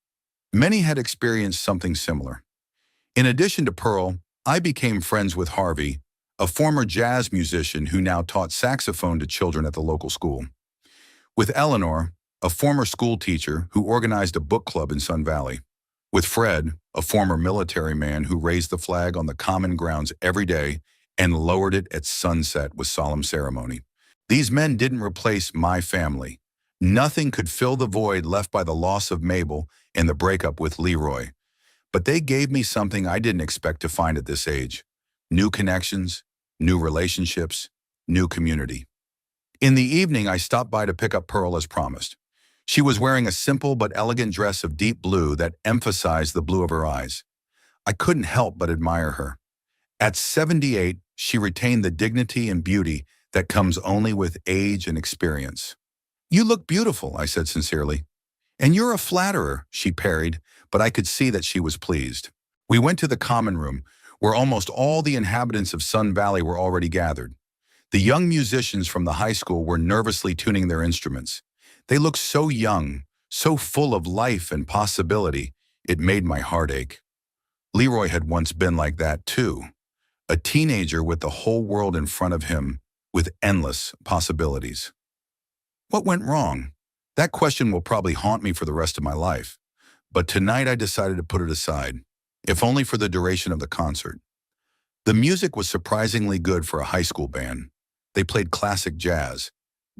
Many had experienced something similar. In addition to Pearl, I became friends with Harvey, a former jazz musician who now taught saxophone to children at the local school. With Eleanor, a former school teacher who organized a book club in Sun Valley. With Fred, a former military man who raised the flag on the common grounds every day and lowered it at sunset with solemn ceremony. These men didn't replace my family. Nothing could fill the void left by the loss of Mabel and the breakup with Leroy. But they gave me something I didn't expect to find at this age. New connections, new relationships, new community. In the evening, I stopped by to pick up Pearl as promised. She was wearing a simple but elegant dress of deep blue that emphasized the blue of her eyes. I couldn't help but admire her. At 78, she retained the dignity and beauty that comes only with age and experience. You look beautiful, I said sincerely. And you're a flatterer, she parried, but I could see that she was pleased. We went to the common room, where almost all the inhabitants of Sun Valley were already gathered. The young musicians from the high school were nervously tuning their instruments. They looked so young, so full of life and possibility, it made my heart ache. Leroy had once been like that too. A teenager with the whole world in front of him, with endless possibilities. What went wrong? That question will probably haunt me for the rest of my life. But tonight I decided to put it aside, if only for the duration of the concert. The music was surprisingly good for a high school band. They played classic jazz,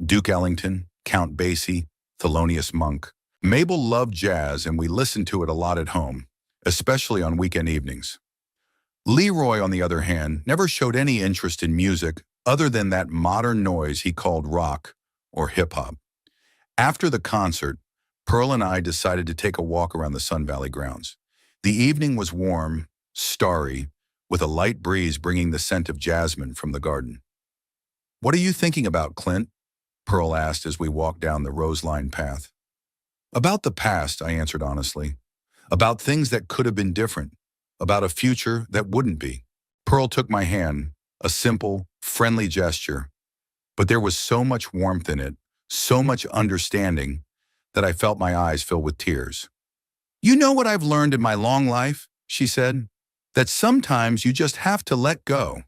Duke Ellington, Count Basie, Thelonious Monk. Mabel loved jazz and we listened to it a lot at home, especially on weekend evenings. Leroy, on the other hand, never showed any interest in music other than that modern noise he called rock or hip-hop. After the concert, Pearl and I decided to take a walk around the Sun Valley grounds. The evening was warm, starry, with a light breeze bringing the scent of jasmine from the garden. What are you thinking about, Clint? Pearl asked as we walked down the rose-lined path. About the past, I answered honestly. About things that could have been different. About a future that wouldn't be. Pearl took my hand, a simple, friendly gesture, but there was so much warmth in it, so much understanding, that I felt my eyes fill with tears. You know what I've learned in my long life, she said, that sometimes you just have to let go.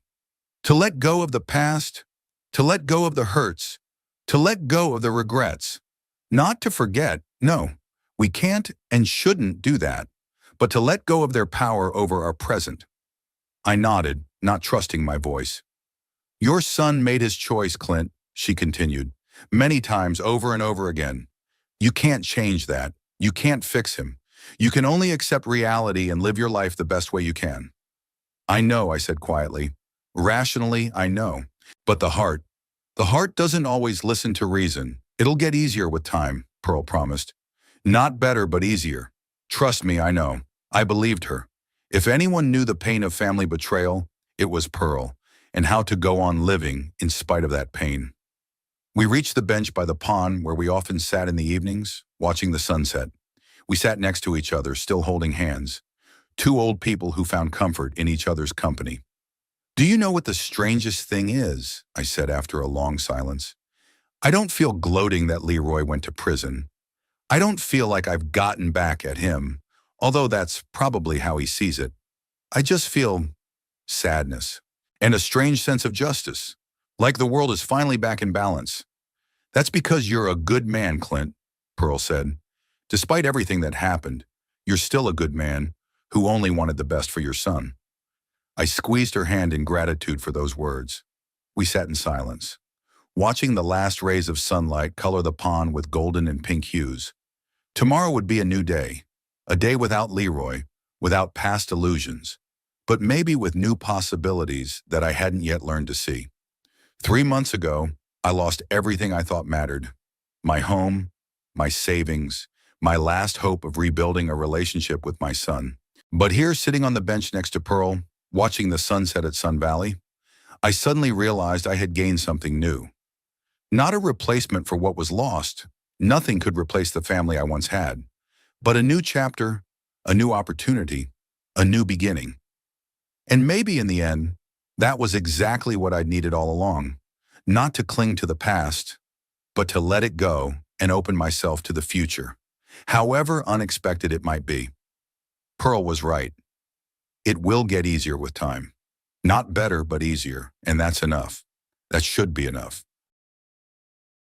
To let go of the past, to let go of the hurts, to let go of the regrets. Not to forget, no, we can't and shouldn't do that, but to let go of their power over our present. I nodded, not trusting my voice. Your son made his choice, Clint, she continued, many times over and over again. You can't change that. You can't fix him. You can only accept reality and live your life the best way you can. I know, I said quietly. Rationally, I know. But the heart doesn't always listen to reason. It'll get easier with time, Pearl promised. Not better, but easier. Trust me, I know. I believed her. If anyone knew the pain of family betrayal, it was Pearl, and how to go on living in spite of that pain. We reached the bench by the pond where we often sat in the evenings, watching the sunset. We sat next to each other, still holding hands. Two old people who found comfort in each other's company. Do you know what the strangest thing is? I said after a long silence. I don't feel gloating that Leroy went to prison. I don't feel like I've gotten back at him, although that's probably how he sees it. I just feel sadness and a strange sense of justice, like the world is finally back in balance. That's because you're a good man, Clint, Pearl said. Despite everything that happened, you're still a good man who only wanted the best for your son. I squeezed her hand in gratitude for those words. We sat in silence, watching the last rays of sunlight color the pond with golden and pink hues. Tomorrow would be a day without Leroy, without past illusions, but maybe with new possibilities that I hadn't yet learned to see. 3 months ago, I lost everything I thought mattered. My home, my savings, my last hope of rebuilding a relationship with my son. But here, sitting on the bench next to Pearl, watching the sunset at Sun Valley, I suddenly realized I had gained something new. Not a replacement for what was lost. Nothing could replace the family I once had. But a new chapter, a new opportunity, a new beginning. And maybe in the end, that was exactly what I'd needed all along. Not to cling to the past, but to let it go and open myself to the future, however unexpected it might be. Pearl was right. It will get easier with time. Not better, but easier, and that's enough. That should be enough.